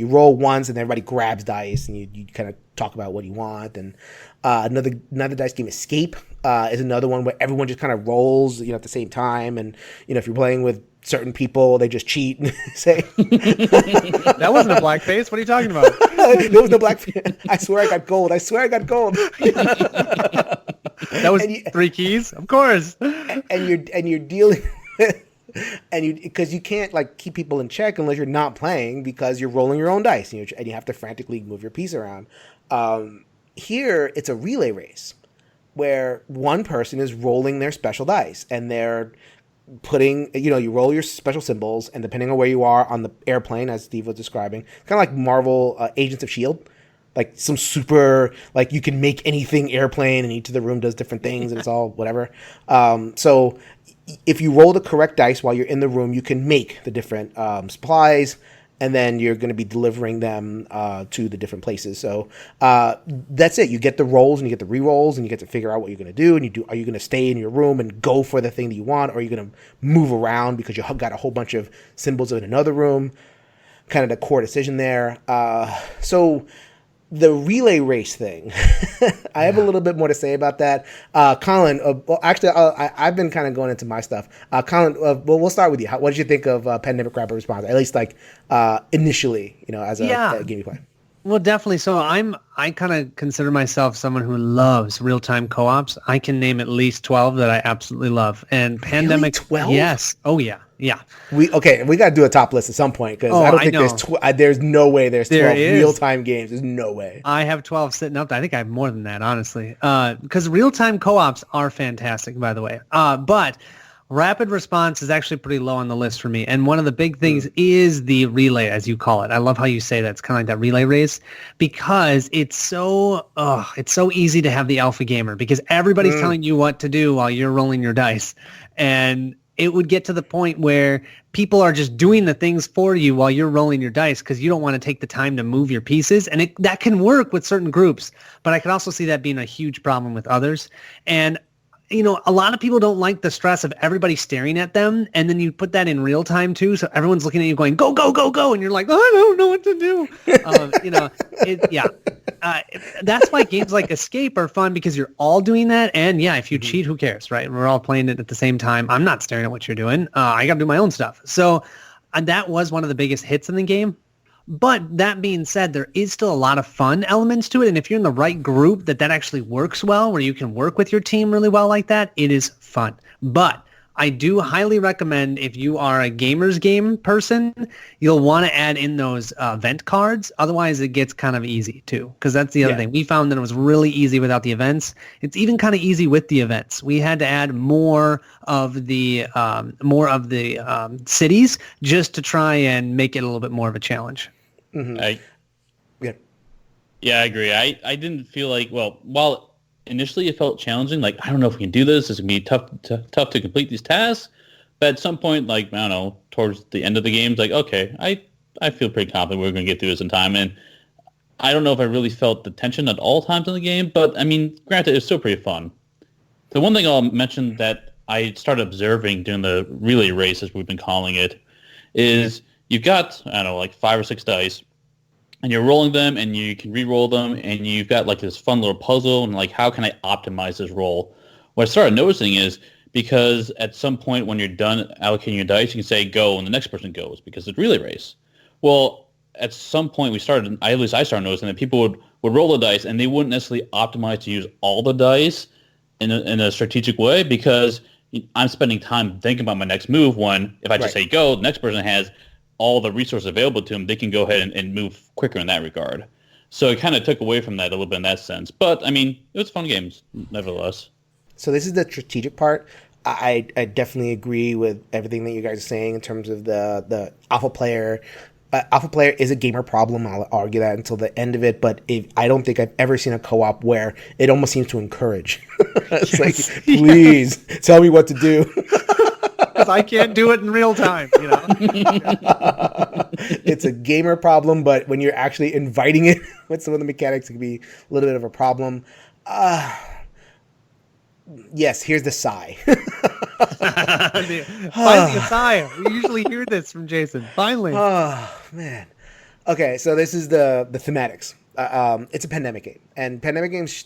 roll once and everybody grabs dice and you kind of talk about what you want. And another dice game, Escape, is another one where everyone just kind of rolls, at the same time. And, if you're playing with certain people, they just cheat and say, that wasn't a blackface. What are you talking about? There was no blackface. I swear I got gold. That was 3 keys, of course. And you're dealing because you can't keep people in check unless you're not playing, because you're rolling your own dice and you have to frantically move your piece around. Here it's a relay race where one person is rolling their special dice, and they're putting, you roll your special symbols, and depending on where you are on the airplane, as Steve was describing, kind of like Marvel Agents of S.H.I.E.L.D., like some super, you can make anything airplane, and each of the room does different things, and it's all whatever. So if you roll the correct dice while you're in the room, you can make the different supplies, and then you're going to be delivering them to the different places. So that's it. You get the rolls and you get the re-rolls, and you get to figure out what you're going to do. And are you going to stay in your room and go for the thing that you want, or are you going to move around because you got a whole bunch of symbols in another room? Kind of the core decision there. So the relay race thing, I have a little bit more to say about that. Colin, I've been kind of going into my stuff. Colin, we'll start with you. What did you think of Pandemic Rapid Response? At least initially, as a game you play. Well, definitely. So I kind of consider myself someone who loves real-time co-ops. I can name at least 12 that I absolutely love. And Pandemic, 12? Yes. Oh yeah. Yeah. We got to do a top list at some point, because I don't think there's no way there's 12 real-time games. There's no way. I have 12 sitting up. I think I have more than that, honestly. Because real-time co-ops are fantastic, by the way. But Rapid Response is actually pretty low on the list for me. And one of the big things is the relay, as you call it. I love how you say that. It's kind of like that relay race, because it's so easy to have the alpha gamer, because everybody's telling you what to do while you're rolling your dice. And it would get to the point where people are just doing the things for you while you're rolling your dice, because you don't want to take the time to move your pieces. And that can work with certain groups, but I could also see that being a huge problem with others. And a lot of people don't like the stress of everybody staring at them, and then you put that in real time too, so everyone's looking at you going, go, go, go, go, and you're like, oh, I don't know what to do. That's why games like Escape are fun, because you're all doing that, and if you cheat, who cares, right? We're all playing it at the same time. I'm not staring at what you're doing. I got to do my own stuff. So that was one of the biggest hits in the game. But that being said, there is still a lot of fun elements to it. And if you're in the right group that actually works well, where you can work with your team really well like that, it is fun. But I do highly recommend, if you are a gamer's game person, you'll want to add in those event cards. Otherwise, it gets kind of easy too, because that's the other thing. We found that it was really easy without the events. It's even kind of easy with the events. We had to add more of the cities just to try and make it a little bit more of a challenge. Mm-hmm. I agree. I didn't feel while initially it felt challenging, I don't know if we can do this. It's going to be tough to complete these tasks. But at some point, I don't know, towards the end of the game, okay, I feel pretty confident we're going to get through this in time. And I don't know if I really felt the tension at all times in the game, but granted, it's still pretty fun. The one thing I'll mention that I started observing during the relay race, as we've been calling it, is you've got, 5 or 6 dice, and you're rolling them, and you can re-roll them, and you've got this fun little puzzle, and how can I optimize this roll? What I started noticing is, because at some point when you're done allocating your dice, you can say go, and the next person goes, because it's a relay race. Well, at some point I started noticing that people would roll the dice, and they wouldn't necessarily optimize to use all the dice in a strategic way, because I'm spending time thinking about my next move, when if I just say go, the next person has all the resources available to them, they can go ahead and move quicker in that regard. So it kind of took away from that a little bit in that sense. But, it was fun games, nevertheless. So this is the strategic part. I definitely agree with everything that you guys are saying in terms of the alpha player. Alpha player is a gamer problem. I'll argue that until the end of it. But I don't think I've ever seen a co-op where it almost seems to encourage. It's please tell me what to do. Because I can't do it in real time, It's a gamer problem, but when you're actually inviting it with some of the mechanics, it can be a little bit of a problem. Yes, here's the sigh. Finally a sigh. We usually hear this from Jason. Finally. Oh, man. Okay, so this is the thematics. it's a pandemic game, and pandemic games,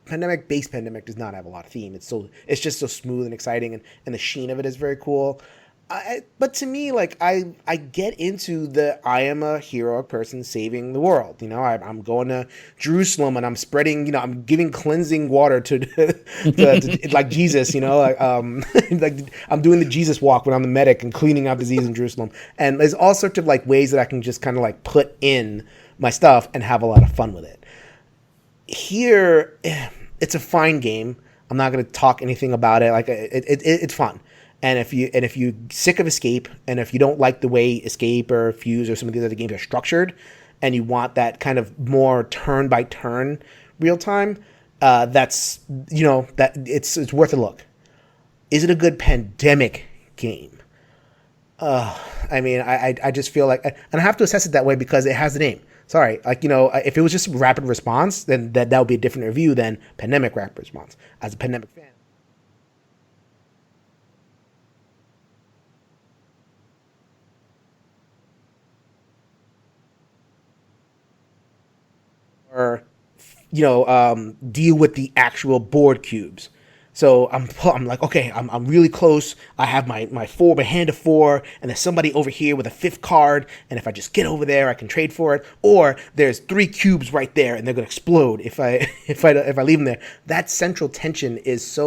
pandemic-based pandemic does not have a lot of theme. It's just so smooth and exciting, and the sheen of it is very cool. But to me, like I get into I am a heroic person saving the world. I'm going to Jerusalem and I'm spreading. I'm giving cleansing water to like Jesus. Like like I'm doing the Jesus walk when I'm the medic and cleaning out disease in Jerusalem. And there's all sorts of like ways that I can just kind of like put in my stuff and have a lot of fun with it. Here, it's a fine game. I'm not going to talk anything about it. Like it's fun. And if you're sick of Escape, and if you don't like the way Escape or Fuse or some of these other games are structured, and you want that kind of more turn by turn real time, that's that it's worth a look. Is it a good pandemic game? I mean, I just feel like, and I have to assess it that way because it has the name. Sorry, like if it was just rapid response, then that would be a different review than pandemic rapid response. As a pandemic fan. Or deal with the actual board cubes. So I'm like, okay, I'm really close. I have my hand of 4, and there's somebody over here with a 5th card, and if I just get over there, I can trade for it. Or there's 3 cubes right there, and they're gonna explode if I leave them there. That central tension is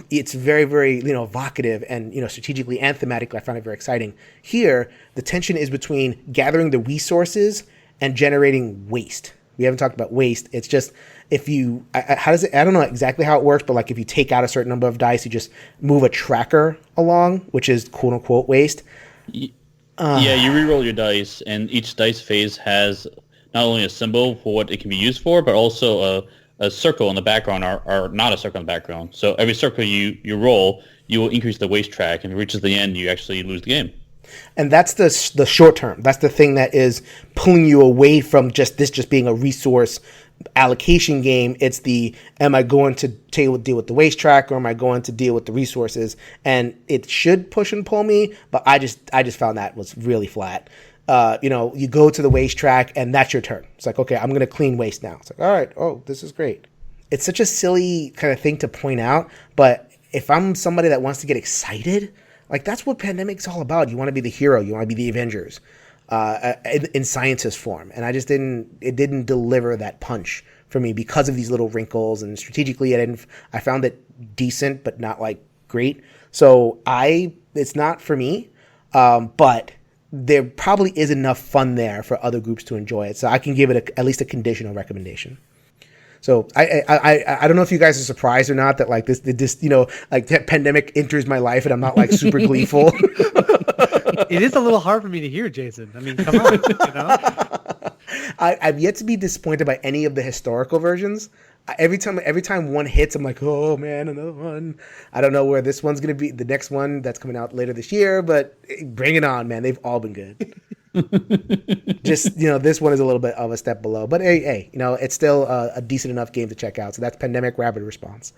it's very, very evocative and strategically and thematically. I find it very exciting. Here, the tension is between gathering the resources and generating waste. We haven't talked about waste. It's just how does it? I don't know exactly how it works, but like if you take out a certain number of dice, you just move a tracker along, which is quote unquote waste. Yeah, you re-roll your dice, and each dice phase has not only a symbol for what it can be used for, but also a circle in the background or not a circle in the background. So every circle you roll, you will increase the waste track, and if it reaches the end, you actually lose the game. And that's the short term. That's the thing that is pulling you away from just being a resource allocation game. It's am I going to deal with the waste track, or am I going to deal with the resources? And it should push and pull me, but I just found that was really flat. You go to the waste track and that's your turn. It's like, okay, I'm going to clean waste now. It's like, all right, oh, this is great. It's such a silly kind of thing to point out, but if I'm somebody that wants to get excited, like that's what Pandemic's all about. You want to be the hero. You want to be the Avengers in scientist form. And it didn't deliver that punch for me because of these little wrinkles. And strategically, I found it decent, but not like great. So it's not for me, but there probably is enough fun there for other groups to enjoy it. So I can give it at least a conditional recommendation. So I don't know if you guys are surprised or not that like this like that Pandemic enters my life and I'm not like super gleeful. It is a little hard for me to hear, Jason. I mean, come on, I've yet to be disappointed by any of the historical versions. Every time one hits, I'm like, oh man, another one. I don't know where this one's gonna be. The next one that's coming out later this year, but bring it on, man. They've all been good. Just this one is a little bit of a step below, but hey, it's still a decent enough game to check out. So that's Pandemic Rapid Response.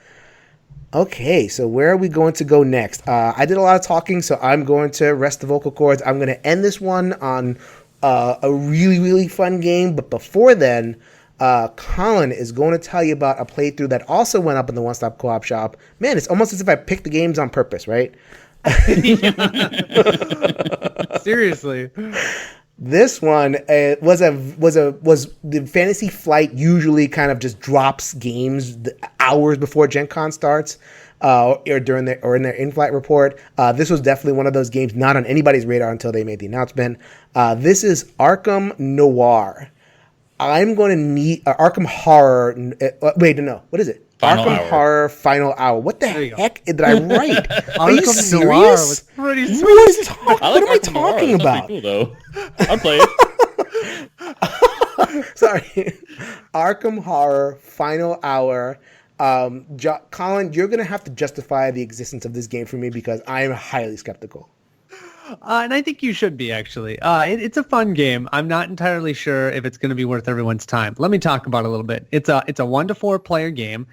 Okay, so where are we going to go next? I did a lot of talking, so I'm going to rest the vocal cords. I'm going to end this one on a really, really fun game, but before then, Colin is going to tell you about a playthrough that also went up in the One Stop Coop Shop. Man, it's almost as if I picked the games on purpose, right? Seriously. This one was the Fantasy Flight usually kind of just drops games hours before GenCon starts, or in their in-flight report. This was definitely one of those games not on anybody's radar until they made the announcement. This is Arkham Noir. I'm going to need Arkham Horror. Wait, no, what is it? Final Arkham Hour. Horror Final Hour. What the heck did I write? Are you Arkham Noir serious? was pretty sweet. What am I Arkham Noir. talking That's about? pretty cool, though. I'll play it. Sorry. Arkham Horror Final Hour. Colin, you're going to have to justify the existence of this game for me because I am highly skeptical. And I think you should be, actually. It's a fun game. I'm not entirely sure if it's going to be worth everyone's time. Let me talk about it a little bit. It's a 1 to 4 player game.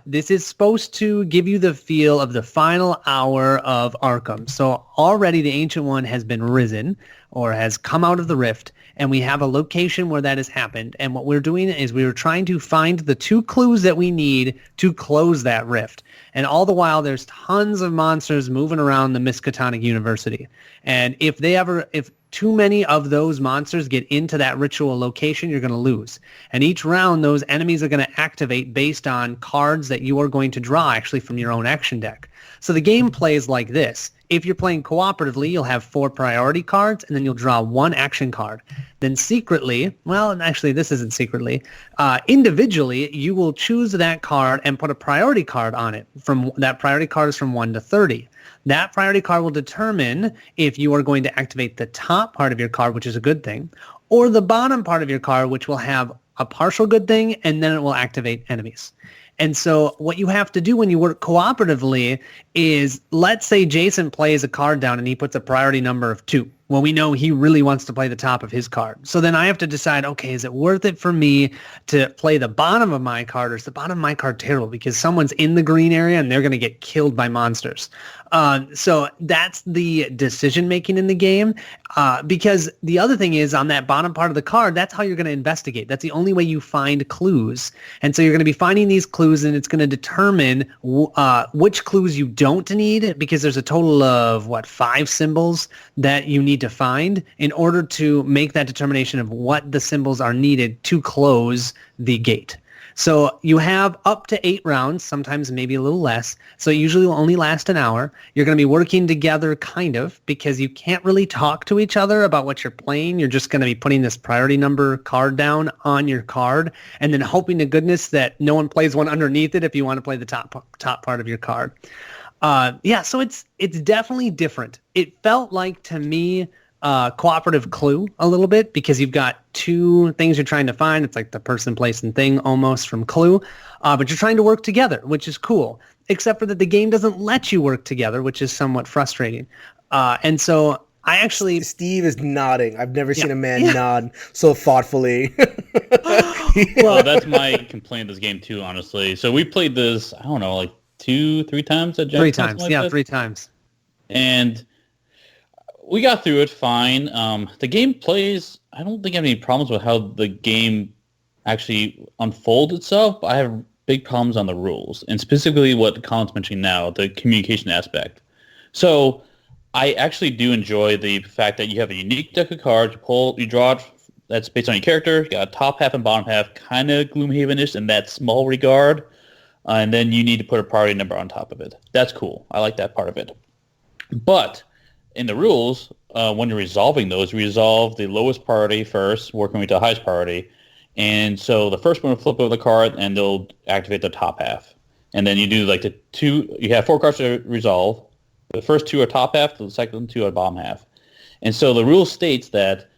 This is supposed to give you the feel of the final hour of Arkham. So already the Ancient One has been risen or has come out of the rift, and we have a location where that has happened. And what we're doing is we were trying to find the 2 clues that we need to close that rift. And all the while, there's tons of monsters moving around the Miskatonic University. And if too many of those monsters get into that ritual location, you're going to lose. And each round, those enemies are going to activate based on cards that you are going to draw actually from your own action deck. So the game plays like this. If you're playing cooperatively, you'll have 4 priority cards, and then you'll draw 1 action card. Then secretly, well, actually, this isn't secretly, individually, you will choose that card and put a priority card on it. That priority card is from 1 to 30. That priority card will determine if you are going to activate the top part of your card, which is a good thing, or the bottom part of your card, which will have a partial good thing, and then it will activate enemies. And so what you have to do when you work cooperatively is, let's say Jason plays a card down and he puts a priority number of 2. Well, we know he really wants to play the top of his card. So then I have to decide, okay, is it worth it for me to play the bottom of my card, or is the bottom of my card terrible because someone's in the green area and they're going to get killed by monsters? So that's the decision making in the game. Because the other thing is, on that bottom part of the card, that's how you're going to investigate. That's the only way you find clues. And so you're going to be finding these clues, and it's going to determine which clues you don't need, because there's a total of 5 symbols that you need to find in order to make that determination of what the symbols are needed to close the gate. So you have up to 8 rounds, sometimes maybe a little less. So it usually will only last an hour. You're going to be working together kind of, because you can't really talk to each other about what you're playing. You're just going to be putting this priority number card down on your card, and then hoping to goodness that no one plays one underneath it if you want to play the top part of your card. So it's definitely different. It felt like, to me, cooperative Clue a little bit, because you've got 2 things you're trying to find. It's like the person, place, and thing almost from Clue, but you're trying to work together, which is cool, except for that the game doesn't let you work together, which is somewhat frustrating. And so I actually... Steve is nodding. I've never seen a man nod so thoughtfully. Well, that's my complaint with this game too, honestly. So we played this, I don't know, like 2-3 times at GenCon? 3 times, like 3 times. And we got through it fine. The game plays, I don't think I have any problems with how the game actually unfolds itself, but I have big problems on the rules, and specifically what Colin's mentioning now, the communication aspect. So I actually do enjoy the fact that you have a unique deck of cards, you draw it, that's based on your character, you got a top half and bottom half, kind of Gloomhaven-ish in that small regard, and then you need to put a priority number on top of it. That's cool. I like that part of it. But in the rules, when you're resolving those, you resolve the lowest priority first, working with the highest priority. And so the first one will flip over the card, and they'll activate the top half. And then you do like you have 4 cards to resolve. The first 2 are top half, the second 2 are bottom half. And so the rule states that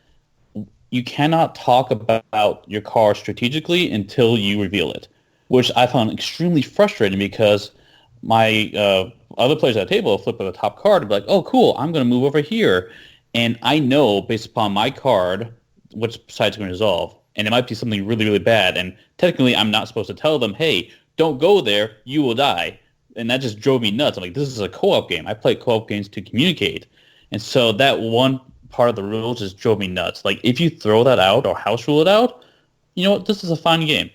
you cannot talk about your card strategically until you reveal it, which I found extremely frustrating, because my other players at the table will flip over the top card and be like, oh, cool, I'm going to move over here. And I know, based upon my card, which side's going to resolve. And it might be something really, really bad. And technically, I'm not supposed to tell them, hey, don't go there, you will die. And that just drove me nuts. I'm like, this is a co-op game. I play co-op games to communicate. And so that one part of the rules just drove me nuts. Like, if you throw that out or house rule it out, you know what, this is a fun game.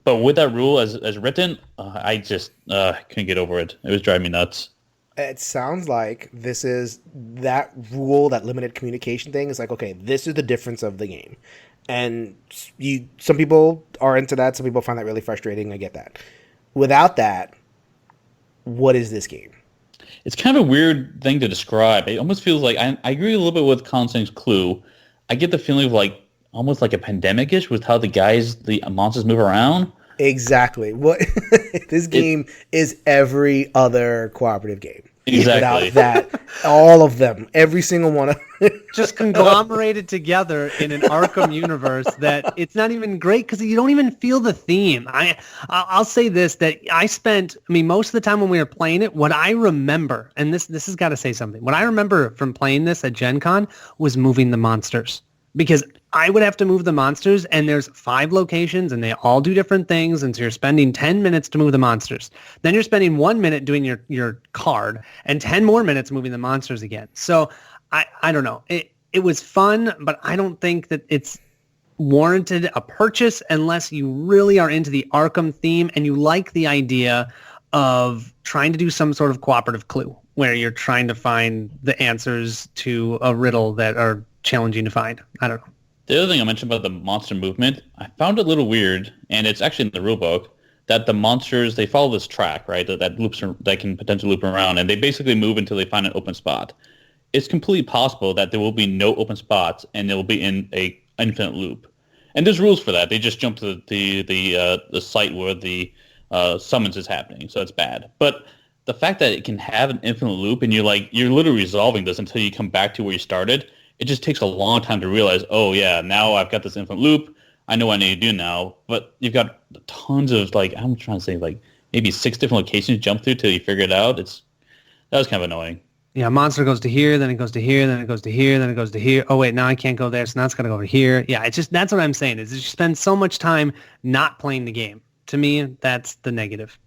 But with that rule as written, I just couldn't get over it. It was driving me nuts. It sounds like this is that rule, that limited communication thing. Is like, okay, this is the difference of the game. And some people are into that. Some people find that really frustrating. I get that. Without that, what is this game? It's kind of a weird thing to describe. It almost feels like, I agree a little bit with Colin's Clue. I get the feeling of like, almost like a pandemic-ish with how the monsters move around. Exactly. What this game is every other cooperative game. Exactly. Without that, all of them, every single one of them. Just conglomerated together in an Arkham universe that it's not even great, because you don't even feel the theme. I'll say this, that most of the time when we were playing it, what I remember, and this has got to say something, what I remember from playing this at Gen Con was moving the monsters. Because I would have to move the monsters, and there's 5 locations, and they all do different things, and so you're spending 10 minutes to move the monsters. Then you're spending 1 minute doing your card, and 10 more minutes moving the monsters again. So I don't know. it was fun, but I don't think that it's warranted a purchase unless you really are into the Arkham theme and you like the idea of trying to do some sort of cooperative clue where you're trying to find the answers to a riddle that are challenging to find. I don't know. The other thing I mentioned about the monster movement, I found it a little weird, and it's actually in the rulebook, that the monsters, they follow this track, right, that loops, that can potentially loop around, and they basically move until they find an open spot. It's completely possible that there will be no open spots, and they will be in a infinite loop. And there's rules for that. They just jump to the site where the summons is happening, so it's bad. But the fact that it can have an infinite loop, and you're literally resolving this until you come back to where you started, it just takes a long time to realize, oh yeah, now I've got this infinite loop. I know what I need to do now. But you've got tons of, I'm trying to say, maybe 6 different locations to jump through till you figure it out. That was kind of annoying. Yeah, monster goes to here, then it goes to here, then it goes to here, then it goes to here. Oh wait, now I can't go there, so now it's got to go over here. Yeah, it's just, that's what I'm saying, is you spend so much time not playing the game. To me, that's the negative.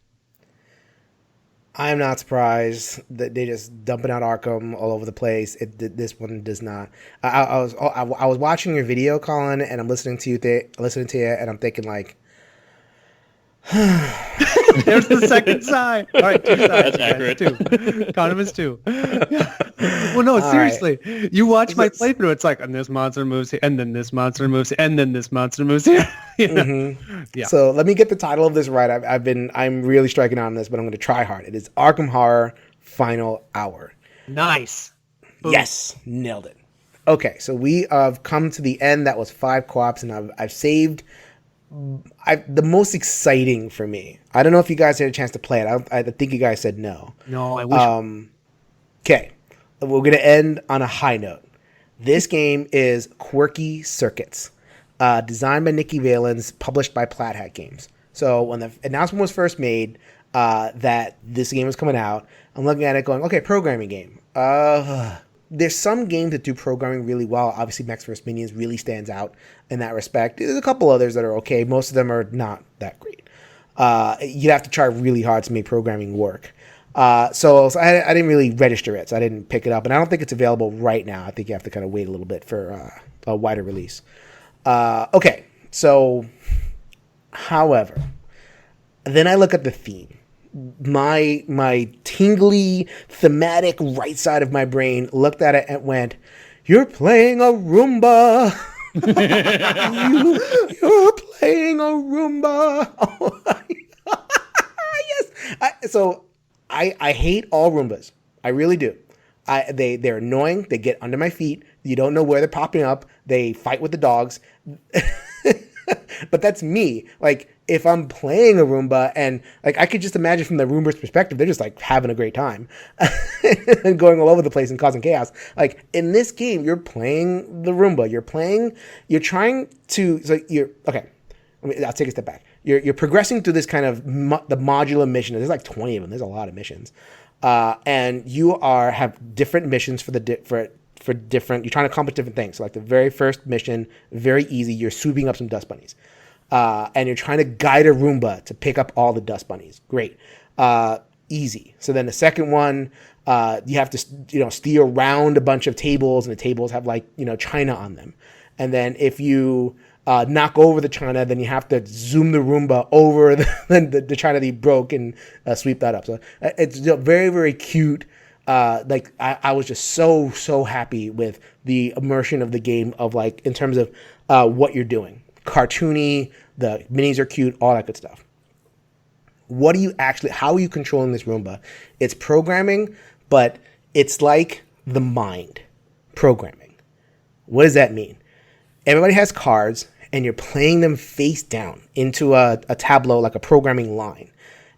I'm not surprised that they just dumping out Arkham all over the place. This one does not. I was watching your video, Colin, and I'm listening to you, and I'm thinking There's the second side. All right, 2 sides. That's accurate. 2. Condom is 2. Well, no, seriously. Right. You watch my playthrough. It's and this monster moves here, and then this monster moves here, and then this monster moves here. You know? Mm-hmm. Yeah. So let me get the title of this right. I'm really striking out on this, but I'm going to try hard. It is Arkham Horror Final Hour. Nice. Boom. Yes, nailed it. Okay, so we have come to the end. That was 5 co-ops, and I've saved the most exciting for me. I don't know if you guys had a chance to play it. I think you guys said no. No, I wish. Okay, we're going to end on a high note. This game is Quirky Circuits, designed by Nikki Valens, published by Plaid Hat Games. So when the announcement was first made that this game was coming out, I'm looking at it going, okay, programming game. There's some games that do programming really well. Obviously, Max vs. Minions really stands out in that respect. There's a couple others that are okay. Most of them are not that great. You'd have to try really hard to make programming work. So I didn't really register it, so I didn't pick it up. And I don't think it's available right now. I think you have to kind of wait a little bit for a wider release. Okay, so, however, then I look at the theme. My tingly thematic right side of my brain looked at it and went, "You're playing a Roomba." You're playing a Roomba. Oh, yes. I hate all Roombas. I really do. They're annoying. They get under my feet. You don't know where they're popping up. They fight with the dogs. But that's me. If I'm playing a Roomba and I could just imagine from the Roomba's perspective, they're just having a great time and going all over the place and causing chaos. In this game, you're playing the Roomba. You're trying to, okay. I'll take a step back. You're progressing through this kind of the modular mission. There's 20 of them. There's a lot of missions. And you have different missions for different, you're trying to accomplish different things. So the very first mission, very easy. You're swooping up some dust bunnies. And you're trying to guide a Roomba to pick up all the dust bunnies. Great. Easy. So then the second one, you have to, steer around a bunch of tables, and the tables have china on them. And then if you knock over the china, then you have to zoom the Roomba over the china that you broke and sweep that up. So it's very, very cute. I was just so happy with the immersion of the game of in terms of what you're doing. Cartoony, the minis are cute, all that good stuff. How are you controlling this Roomba? It's programming, but it's like the mind programming. What does that mean? Everybody has cards, and you're playing them face down into a tableau, like a programming line.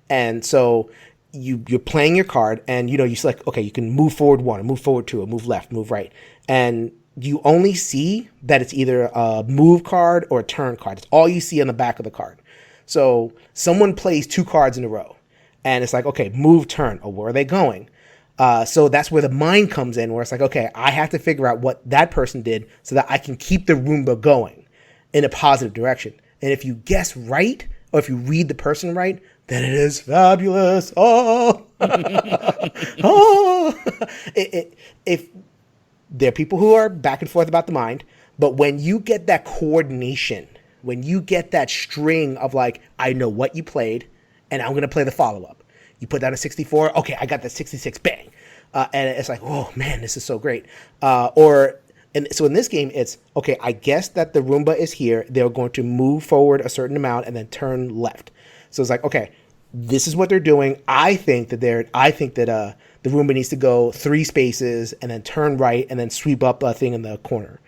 And so you're playing your card, and you select, okay, you can move forward 1, or move forward 2, or move left, move right. And you only see that it's either a move card or a turn card. It's all you see on the back of the card. So someone plays 2 cards in a row, and it's okay, move, turn. Oh, where are they going? So that's where the mind comes in, where it's okay, I have to figure out what that person did so that I can keep the Roomba going in a positive direction. And if you guess right, or if you read the person right, then it is fabulous. Oh, oh. There are people who are back and forth about the mind, but when you get that coordination, when you get that string of like, I know what you played, and I'm going to play the follow-up. You put down a 64, okay, I got the 66, bang. And it's like, oh man, this is so great. And so in this game, it's, okay, I guess that the Roomba is here. They're going to move forward a certain amount and then turn left. So it's like, okay, this is what they're doing. I think that the Roomba needs to go 3 spaces and then turn right and then sweep up a thing in the corner.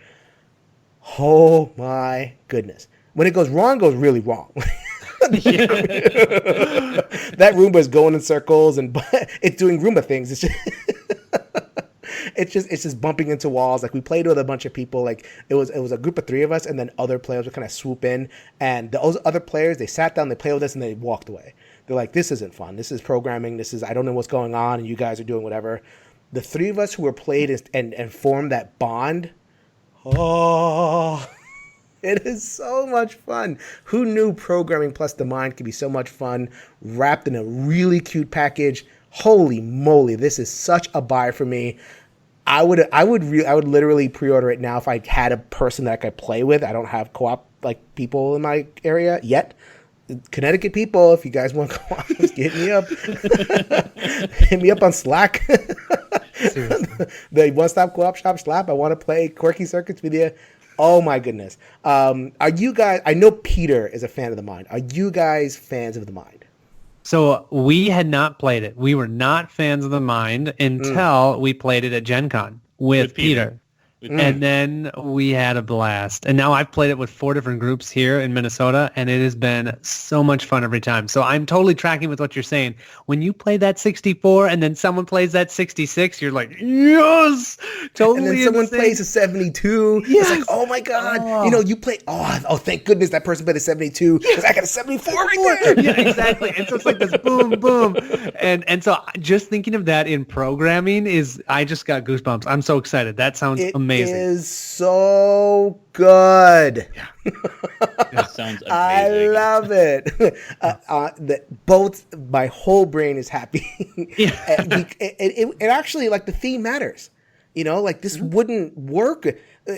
Oh my goodness. When it goes wrong, it goes really wrong. That Roomba is going in circles and it's doing Roomba things. It's just bumping into walls. Like, we played with a bunch of people. Like, it was a group of 3 of us, and then other players would kind of swoop in. And those other players, they sat down, they played with us, and they walked away. They're like, this isn't fun. This is programming. I don't know what's going on, and you guys are doing whatever. The 3 of us who were played and formed that bond, oh, it is so much fun. Who knew programming plus the mind could be so much fun, wrapped in a really cute package? Holy moly, this is such a buy for me. I would literally pre-order it now if I had a person that I could play with. I don't have co-op like people in my area yet. Connecticut people, if you guys want co-op, just hit me up. Hit me up on Slack. The One Stop Coop Shop Slap. I want to play Quirky Circuits with you. Oh my goodness. Are you guys? I know Peter is a fan of the mind. Are you guys fans of the mind? So we had not played it. We were not fans of the mind until we played it at GenCon with Peter. And then we had a blast. And now I've played it with 4 different groups here in Minnesota, and it has been so much fun every time. So I'm totally tracking with what you're saying. When you play that 64 and then someone plays that 66, you're like, yes! Totally. And then someone plays a 72. Yes. It's like, oh my God. Oh. You play, oh, thank goodness that person played a 72. Because I got a 74 right there. Yeah, exactly. And so it's like this boom, boom. And so just thinking of that in programming I just got goosebumps. I'm so excited. That sounds amazing. It is so good. Yeah. That sounds amazing. I love it. My whole brain is happy. It actually, like, the theme matters. Like, this wouldn't work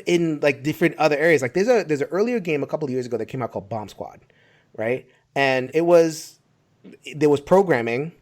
in like different other areas. Like, there's an earlier game a couple of years ago that came out called Bomb Squad, right? And there was programming.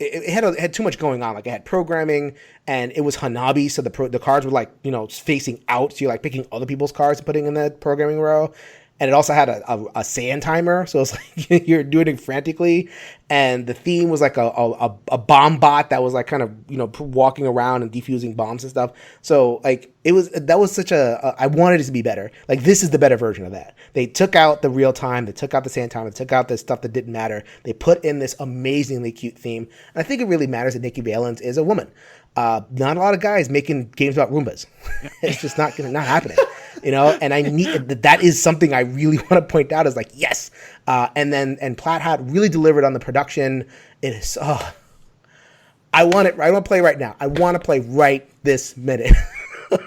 It had too much going on. Like, it had programming, and it was Hanabi, so the cards were like, facing out, so you're like picking other people's cards and putting in the programming row. And it also had a sand timer, so it's like you're doing it frantically. And the theme was like a bomb bot that was like kind of walking around and defusing bombs and stuff. So like that was such I wanted it to be better. Like, this is the better version of that. They took out the real time, they took out the sand timer, they took out the stuff that didn't matter. They put in this amazingly cute theme. And I think it really matters that Nikki Valens is a woman. Not a lot of guys making games about Roombas. It's just not happening. And I need that is something I really want to point out is like, yes. And Platt Hat really delivered on the production. It is, I want to play right now. I want to play right this minute.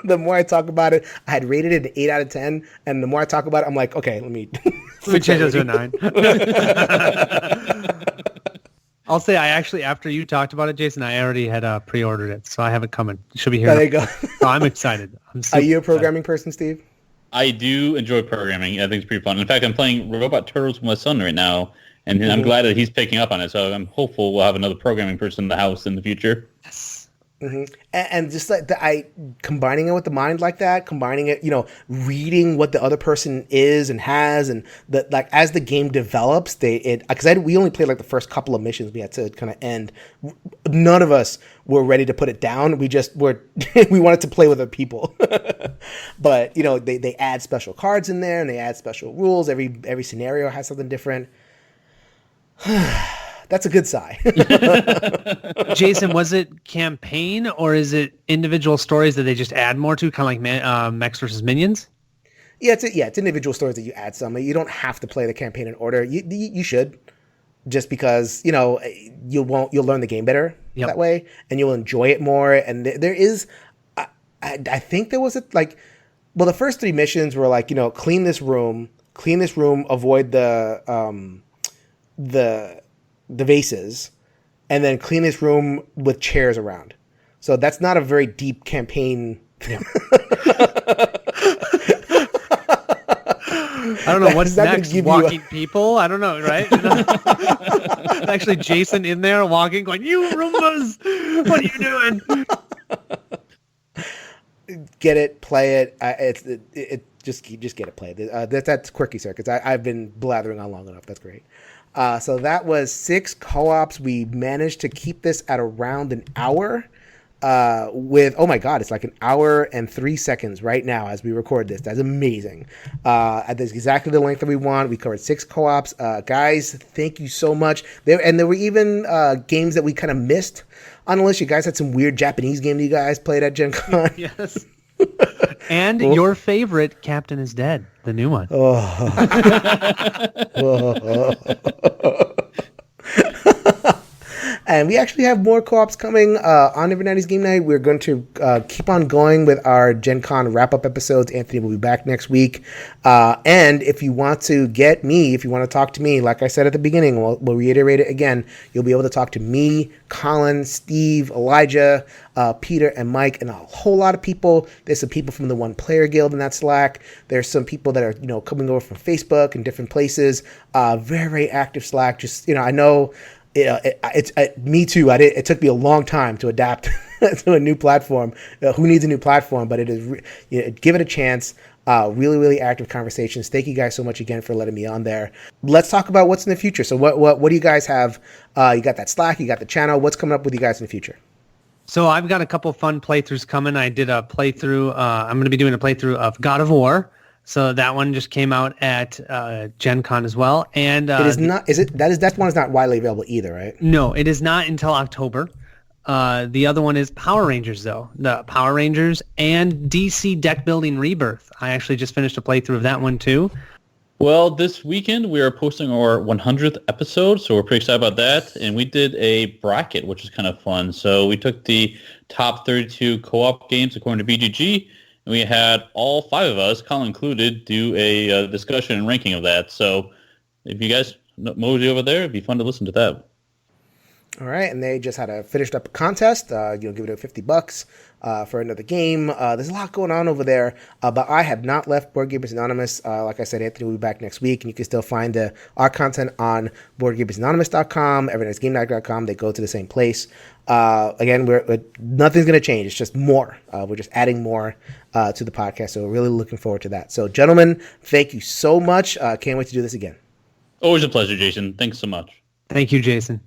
The more I talk about it, I had rated it an 8 out of 10. And the more I talk about it, I'm like, okay, let me change it to a 9. I'll say I actually, after you talked about it, Jason, I already had pre-ordered it, so I have it coming. It should be here. There you go. So I'm excited. Are you a programming person, Steve? I do enjoy programming. I think it's pretty fun. In fact, I'm playing Robot Turtles with my son right now, and I'm glad that he's picking up on it. So I'm hopeful we'll have another programming person in the house in the future. Yes. Mm-hmm. And just like combining it with the mind like that, combining it, reading what the other person is and has, and as the game develops, we only played like the first couple of missions we had to kind of end. None of us were ready to put it down. We just were, we wanted to play with other people. But they add special cards in there and they add special rules. Every scenario has something different. That's a good sigh. Jason, was it campaign or is it individual stories that they just add more to, kind of like Mechs versus Minions? Yeah, it's individual stories that you add some. You don't have to play the campaign in order. You should, just because you'll learn the game better that way, and you'll enjoy it more. And there is, I think there was the first 3 missions were like clean this room, avoid the vases, and then clean this room with chairs around. So that's not a very deep campaign Yeah. I don't know what's next. Walking people? I don't know, right? Actually, Jason in there walking, going, "You Roombas, what are you doing?" Get it, play it. Just get it, play it. That's Quirky Circuits. I've been blathering on long enough. That's great. So that was 6 co-ops. We managed to keep this at around an hour. With, oh my God, it's like an hour and 3 seconds right now as we record this. That's amazing. That's exactly the length that we want. We covered 6 co-ops. Guys, thank you so much. There were even games that we kind of missed on the list. You guys had some weird Japanese game that you guys played at GenCon. Yes. And your favorite, Captain is Dead, the new one. And we actually have more co-ops coming on Every 90s Game Night. We're going to keep on going with our Gen Con wrap-up episodes. Anthony will be back next week. And if you want to get me, if you want to talk to me, like I said at the beginning, we'll reiterate it again. You'll be able to talk to me, Colin, Steve, Elijah, Peter, and Mike, and a whole lot of people. There's some people from the One Player Guild in that Slack. There's some people that are, coming over from Facebook and different places. Very, very active Slack. Just, I know... It's me too. It took me a long time to adapt to a new platform. Who needs a new platform? But it is give it a chance. Really, really active conversations. Thank you guys so much again for letting me on there. Let's talk about what's in the future. So what do you guys have? You got that Slack. You got the channel. What's coming up with you guys in the future? So I've got a couple fun playthroughs coming. I did a playthrough. I'm going to be doing a playthrough of God of War. So that one just came out at Gen Con as well. And it is not. That one is not widely available either, right? No, it is not until October. The other one is Power Rangers, though. The Power Rangers and DC Deckbuilding Rebirth. I actually just finished a playthrough of that one too. Well, this weekend we are posting our 100th episode, so we're pretty excited about that. And we did a bracket, which is kind of fun. So we took the top 32 co-op games according to BGG. And we had all 5 of us, Colin included, do a discussion and ranking of that. So if you guys mosey over there, it'd be fun to listen to that. All right, and they just had a finished up a contest. Give it $50 for another game. There's a lot going on over there, but I have not left Board Gamers Anonymous. Like I said, Anthony will be back next week, and you can still find our content on BoardGamersAnonymous.com, EveryNight'sGameNight.com. They go to the same place. Again, nothing's going to change. It's just more. We're just adding more to the podcast, so we're really looking forward to that. So, gentlemen, thank you so much. Can't wait to do this again. Always a pleasure, Jason. Thanks so much. Thank you, Jason.